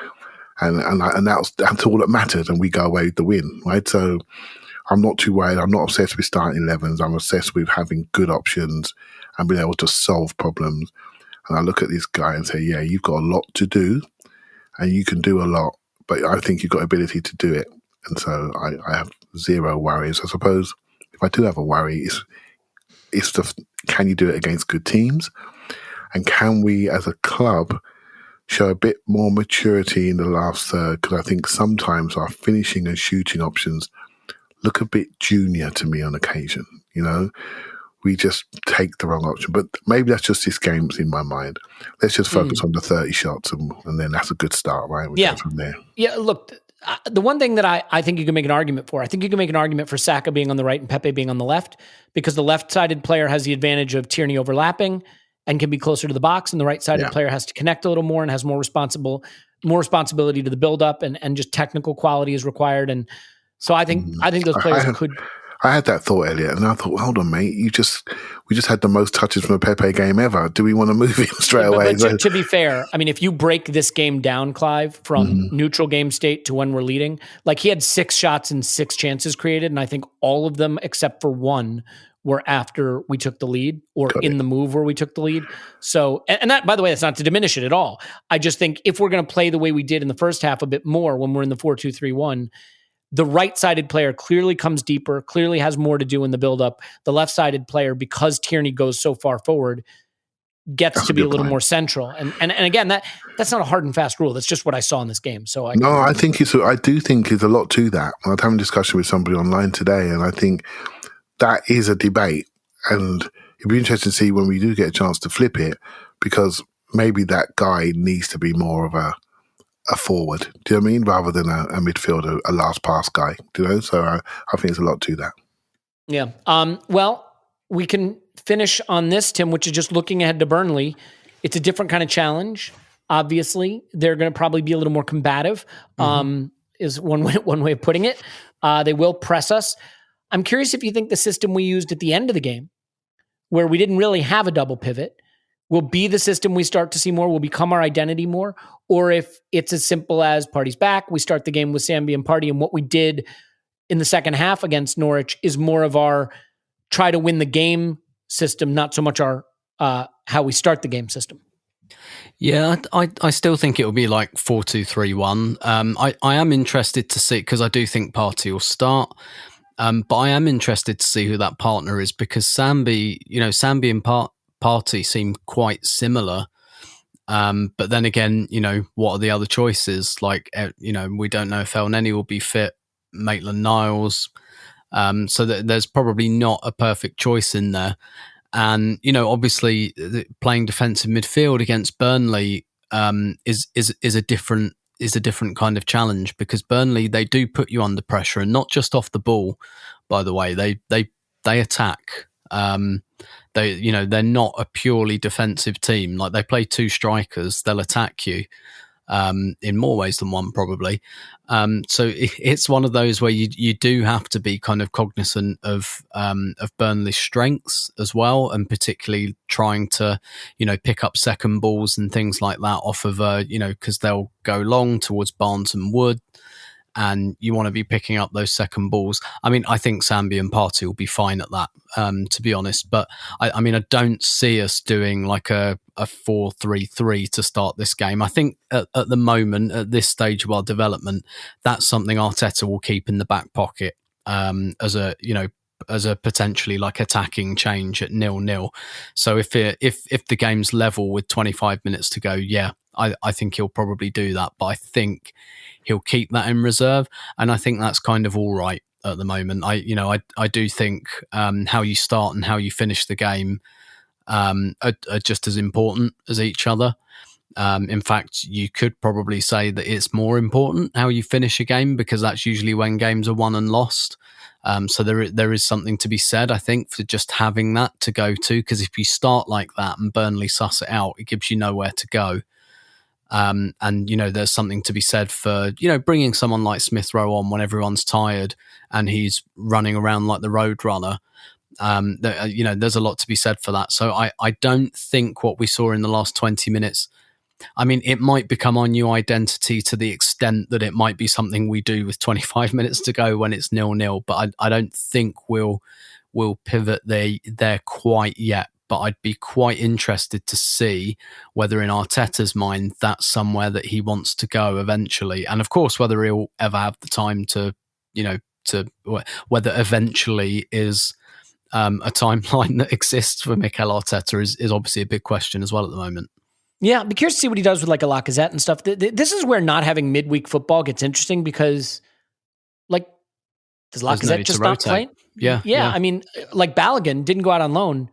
and that's all that mattered, and we go away with the win, right? So I'm not too worried. I'm not obsessed with starting 11s. I'm obsessed with having good options and being able to solve problems. And I look at this guy and say, yeah, you've got a lot to do, and you can do a lot, but I think you've got ability to do it. And so I have zero worries. I suppose if I do have a worry, it's can you do it against good teams? And can we, as a club, show a bit more maturity in the last third? Because I think sometimes our finishing and shooting options look a bit junior to me on occasion. We just take the wrong option. But maybe that's just this game's in my mind. Let's just focus on the 30 shots, and then that's a good start, right? We go from there. Yeah, look, the one thing that I think you can make an argument for, I think you can make an argument for Saka being on the right and Pepe being on the left, because the left-sided player has the advantage of Tierney overlapping and can be closer to the box, and the right-sided player has to connect a little more and has more responsibility to the build-up, and just technical quality is required. And so I think those players could. I had that thought, Elliot, and I thought, well, hold on, mate. We just had the most touches from a Pepe game ever. Do we want to move him straight away? But to be fair, I mean, if you break this game down, Clive, from neutral game state to when we're leading, like he had 6 shots and 6 chances created, and I think all of them except for one were after we took the lead or in the move where we took the lead. So, and that, by the way, that's not to diminish it at all. I just think if we're going to play the way we did in the first half a bit more when we're in the 4-2-3-1, the right-sided player clearly comes deeper, clearly has more to do in the build-up. The left-sided player, because Tierney goes so far forward, gets to be a little more central. And again, that's not a hard and fast rule. That's just what I saw in this game. So I do think there's a lot to that. I was having a discussion with somebody online today, and I think that is a debate. And it'd be interesting to see when we do get a chance to flip it, because maybe that guy needs to be more of a forward, do you know what I mean? Rather than a midfielder, a last pass guy, do you know? So I think there's a lot to that. Yeah. Well, we can finish on this, Tim, which is just looking ahead to Burnley. It's a different kind of challenge. Obviously, they're going to probably be a little more combative, is one way of putting it. They will press us. I'm curious if you think the system we used at the end of the game, where we didn't really have a double pivot, will be the system we start to see more, will become our identity more, or if it's as simple as Party's back, we start the game with Sami and Party, and what we did in the second half against Norwich is more of our try to win the game system, not so much our how we start the game system. Yeah, I still think it will be like 4-2-3-1. I am interested to see, because I do think Party will start, but I am interested to see who that partner is, because Sami and Party seem quite similar. But then again, what are the other choices? Like, we don't know if El Neni will be fit, Maitland-Niles. So there's probably not a perfect choice in there. And, obviously playing defensive midfield against Burnley is a different kind of challenge, because Burnley, they do put you under pressure, and not just off the ball, by the way. They attack. They're not a purely defensive team. Like, they play 2 strikers, they'll attack you in more ways than one, probably. So it's one of those where you do have to be kind of cognizant of Burnley's strengths as well, and particularly trying to pick up second balls and things like that off of because they'll go long towards Barnes and Wood, and you want to be picking up those second balls. I mean, I think Sami and Partey will be fine at that, to be honest. But I mean, I don't see us doing like a 4-3-3 to start this game. I think at the moment, at this stage of our development, that's something Arteta will keep in the back pocket as a potentially like attacking change at 0-0. So if the game's level with 25 minutes to go, yeah, I think he'll probably do that. But I think he'll keep that in reserve, and I think that's kind of all right at the moment. I do think how you start and how you finish the game are just as important as each other. In fact, you could probably say that it's more important how you finish a game, because that's usually when games are won and lost. So there is something to be said, I think, for just having that to go to, because if you start like that and Burnley suss it out, it gives you nowhere to go. And there's something to be said for bringing someone like Smith Rowe on when everyone's tired and he's running around like the road runner. There's a lot to be said for that. So I don't think what we saw in the last 20 minutes I mean, it might become our new identity to the extent that it might be something we do with 25 minutes to go when it's 0-0. But I don't think we'll pivot there quite yet. But I'd be quite interested to see whether in Arteta's mind that's somewhere that he wants to go eventually. And of course, whether he'll ever have the time to whether eventually is a timeline that exists for Mikel Arteta is obviously a big question as well at the moment. Yeah, I'd be curious to see what he does with like a Lacazette and stuff. This is where not having midweek football gets interesting because, like, does Lacazette just not play? Yeah. I mean, like Balogun didn't go out on loan.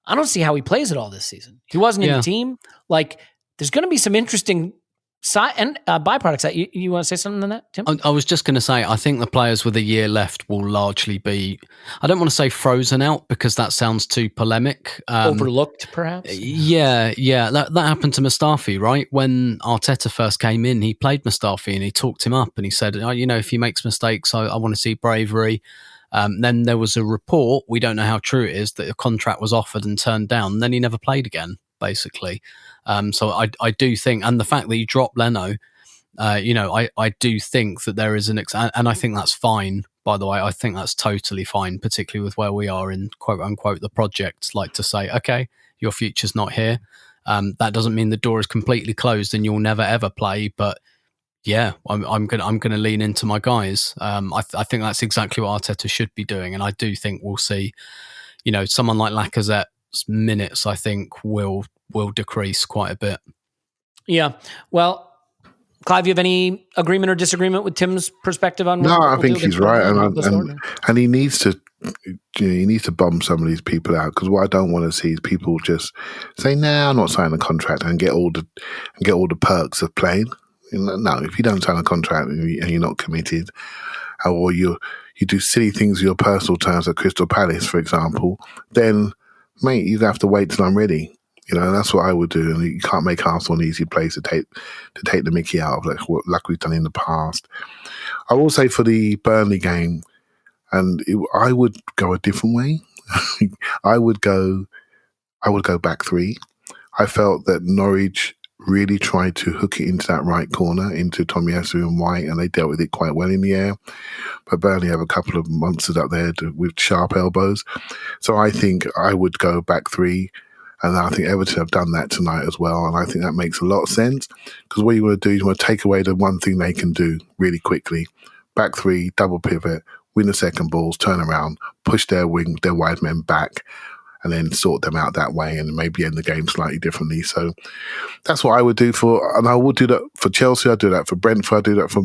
I don't see how he plays it all this season. He wasn't in the team. Like, there's going to be some interesting byproducts. You want to say something on that, Tim? I was just going to say, I think the players with a year left will largely be, I don't want to say frozen out because that sounds too polemic. Overlooked, perhaps? Yeah. That happened to Mustafi, right? When Arteta first came in, he played Mustafi and he talked him up and he said, if he makes mistakes, I want to see bravery. Then there was a report, we don't know how true it is, that a contract was offered and turned down. And then he never played again, basically. So I do think, and the fact that you dropped Leno, I do think that there is and I think that's fine, by the way. I think that's totally fine, particularly with where we are in quote unquote the project, like to say, okay, your future's not here. That doesn't mean the door is completely closed and you'll never ever play, but yeah, I'm gonna lean into my guys. I think that's exactly what Arteta should be doing, and I do think we'll see, someone like Lacazette's minutes, I think will decrease quite a bit. Yeah. Well, Clive, you have any agreement or disagreement with Tim's perspective on? No, I think he's right, and he needs to bum some of these people out, because what I don't want to see is people just say, "Nah, I'm not signing a contract," and get all the perks of playing. No, if you don't sign a contract and you're not committed, or you do silly things with your personal terms at Crystal Palace, for example, then, mate, you have to wait till I'm ready. That's what I would do. And you can't make Arsenal an easy place to take the mickey out of, like we've done in the past. I will say for the Burnley game, I would go a different way. I would go back three. I felt that Norwich really tried to hook it into that right corner, into Tomiyasu and White, and they dealt with it quite well in the air. But Burnley have a couple of monsters up there with sharp elbows. So I think I would go back three, and I think Everton have done that tonight as well, and I think that makes a lot of sense, because what you want to do is you want to take away the one thing they can do really quickly. Back three, double pivot, win the second balls, turn around, push their wide men back, and then sort them out that way and maybe end the game slightly differently. So that's what I would do and I would do that for Chelsea, I'd do that for Brentford, I'd do that for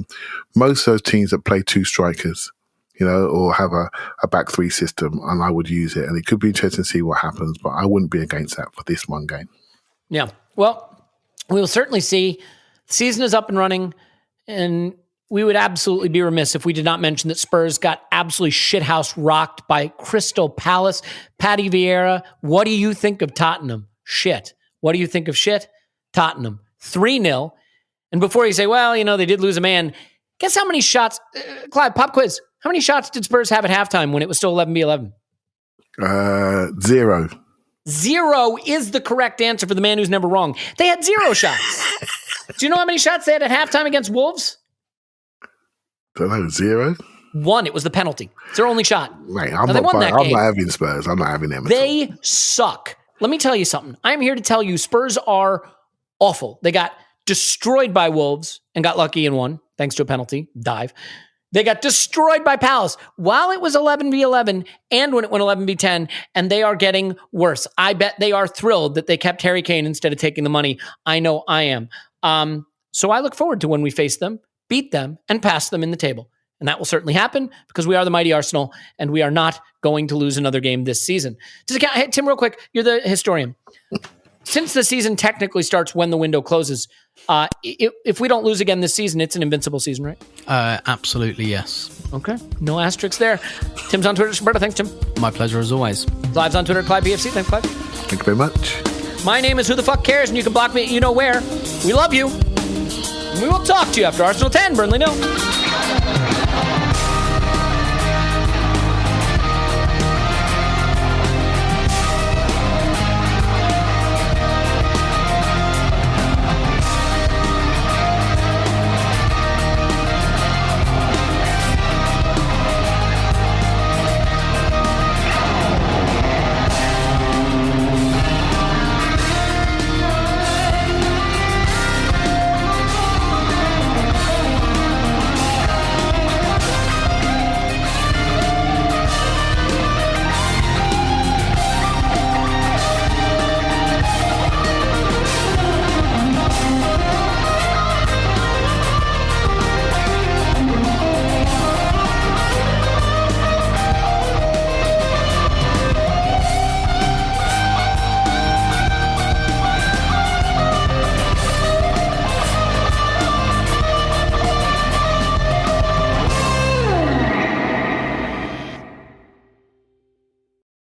most of those teams that play two strikers, or have a back three system, and I would use it. And it could be interesting to see what happens, but I wouldn't be against that for this one game. Yeah. Well, we'll certainly see. The season is up and running, and we would absolutely be remiss if we did not mention that Spurs got absolutely shithouse rocked by Crystal Palace. Paddy Vieira, what do you think of Tottenham? Shit. What do you think of shit? Tottenham. 3-0. And before you say, well, they did lose a man, guess how many shots, Clive, pop quiz, how many shots did Spurs have at halftime when it was still 11-11? 0. 0 is the correct answer for the man who's never wrong. They had 0 shots. Do you know how many shots they had at halftime against Wolves? Don't know, 0? 1. It was the penalty. It's their only shot. Mate, I'm not having Spurs. I'm not having them. They suck. Let me tell you something. I'm here to tell you Spurs are awful. They got destroyed by Wolves and got lucky and won, thanks to a penalty dive. They got destroyed by Palace while it was 11-11 and when it went 11-10, and they are getting worse. I bet they are thrilled that they kept Harry Kane instead of taking the money. I know I am. So I look forward to when we face them, beat them, and pass them in the table. And that will certainly happen because we are the mighty Arsenal, and we are not going to lose another game this season. Hey, Tim, real quick, you're the historian. Since the season technically starts when the window closes, if we don't lose again this season, it's an invincible season, right? Absolutely, yes. Okay. No asterisks there. Tim's on Twitter. Roberto, thanks, Tim. My pleasure as always. Clive's on Twitter, Clive BFC. Thanks, Clive. Thank you very much. My name is Who the Fuck Cares, and you can block me at you know where. We love you. And we will talk to you after Arsenal 10, Burnley 0.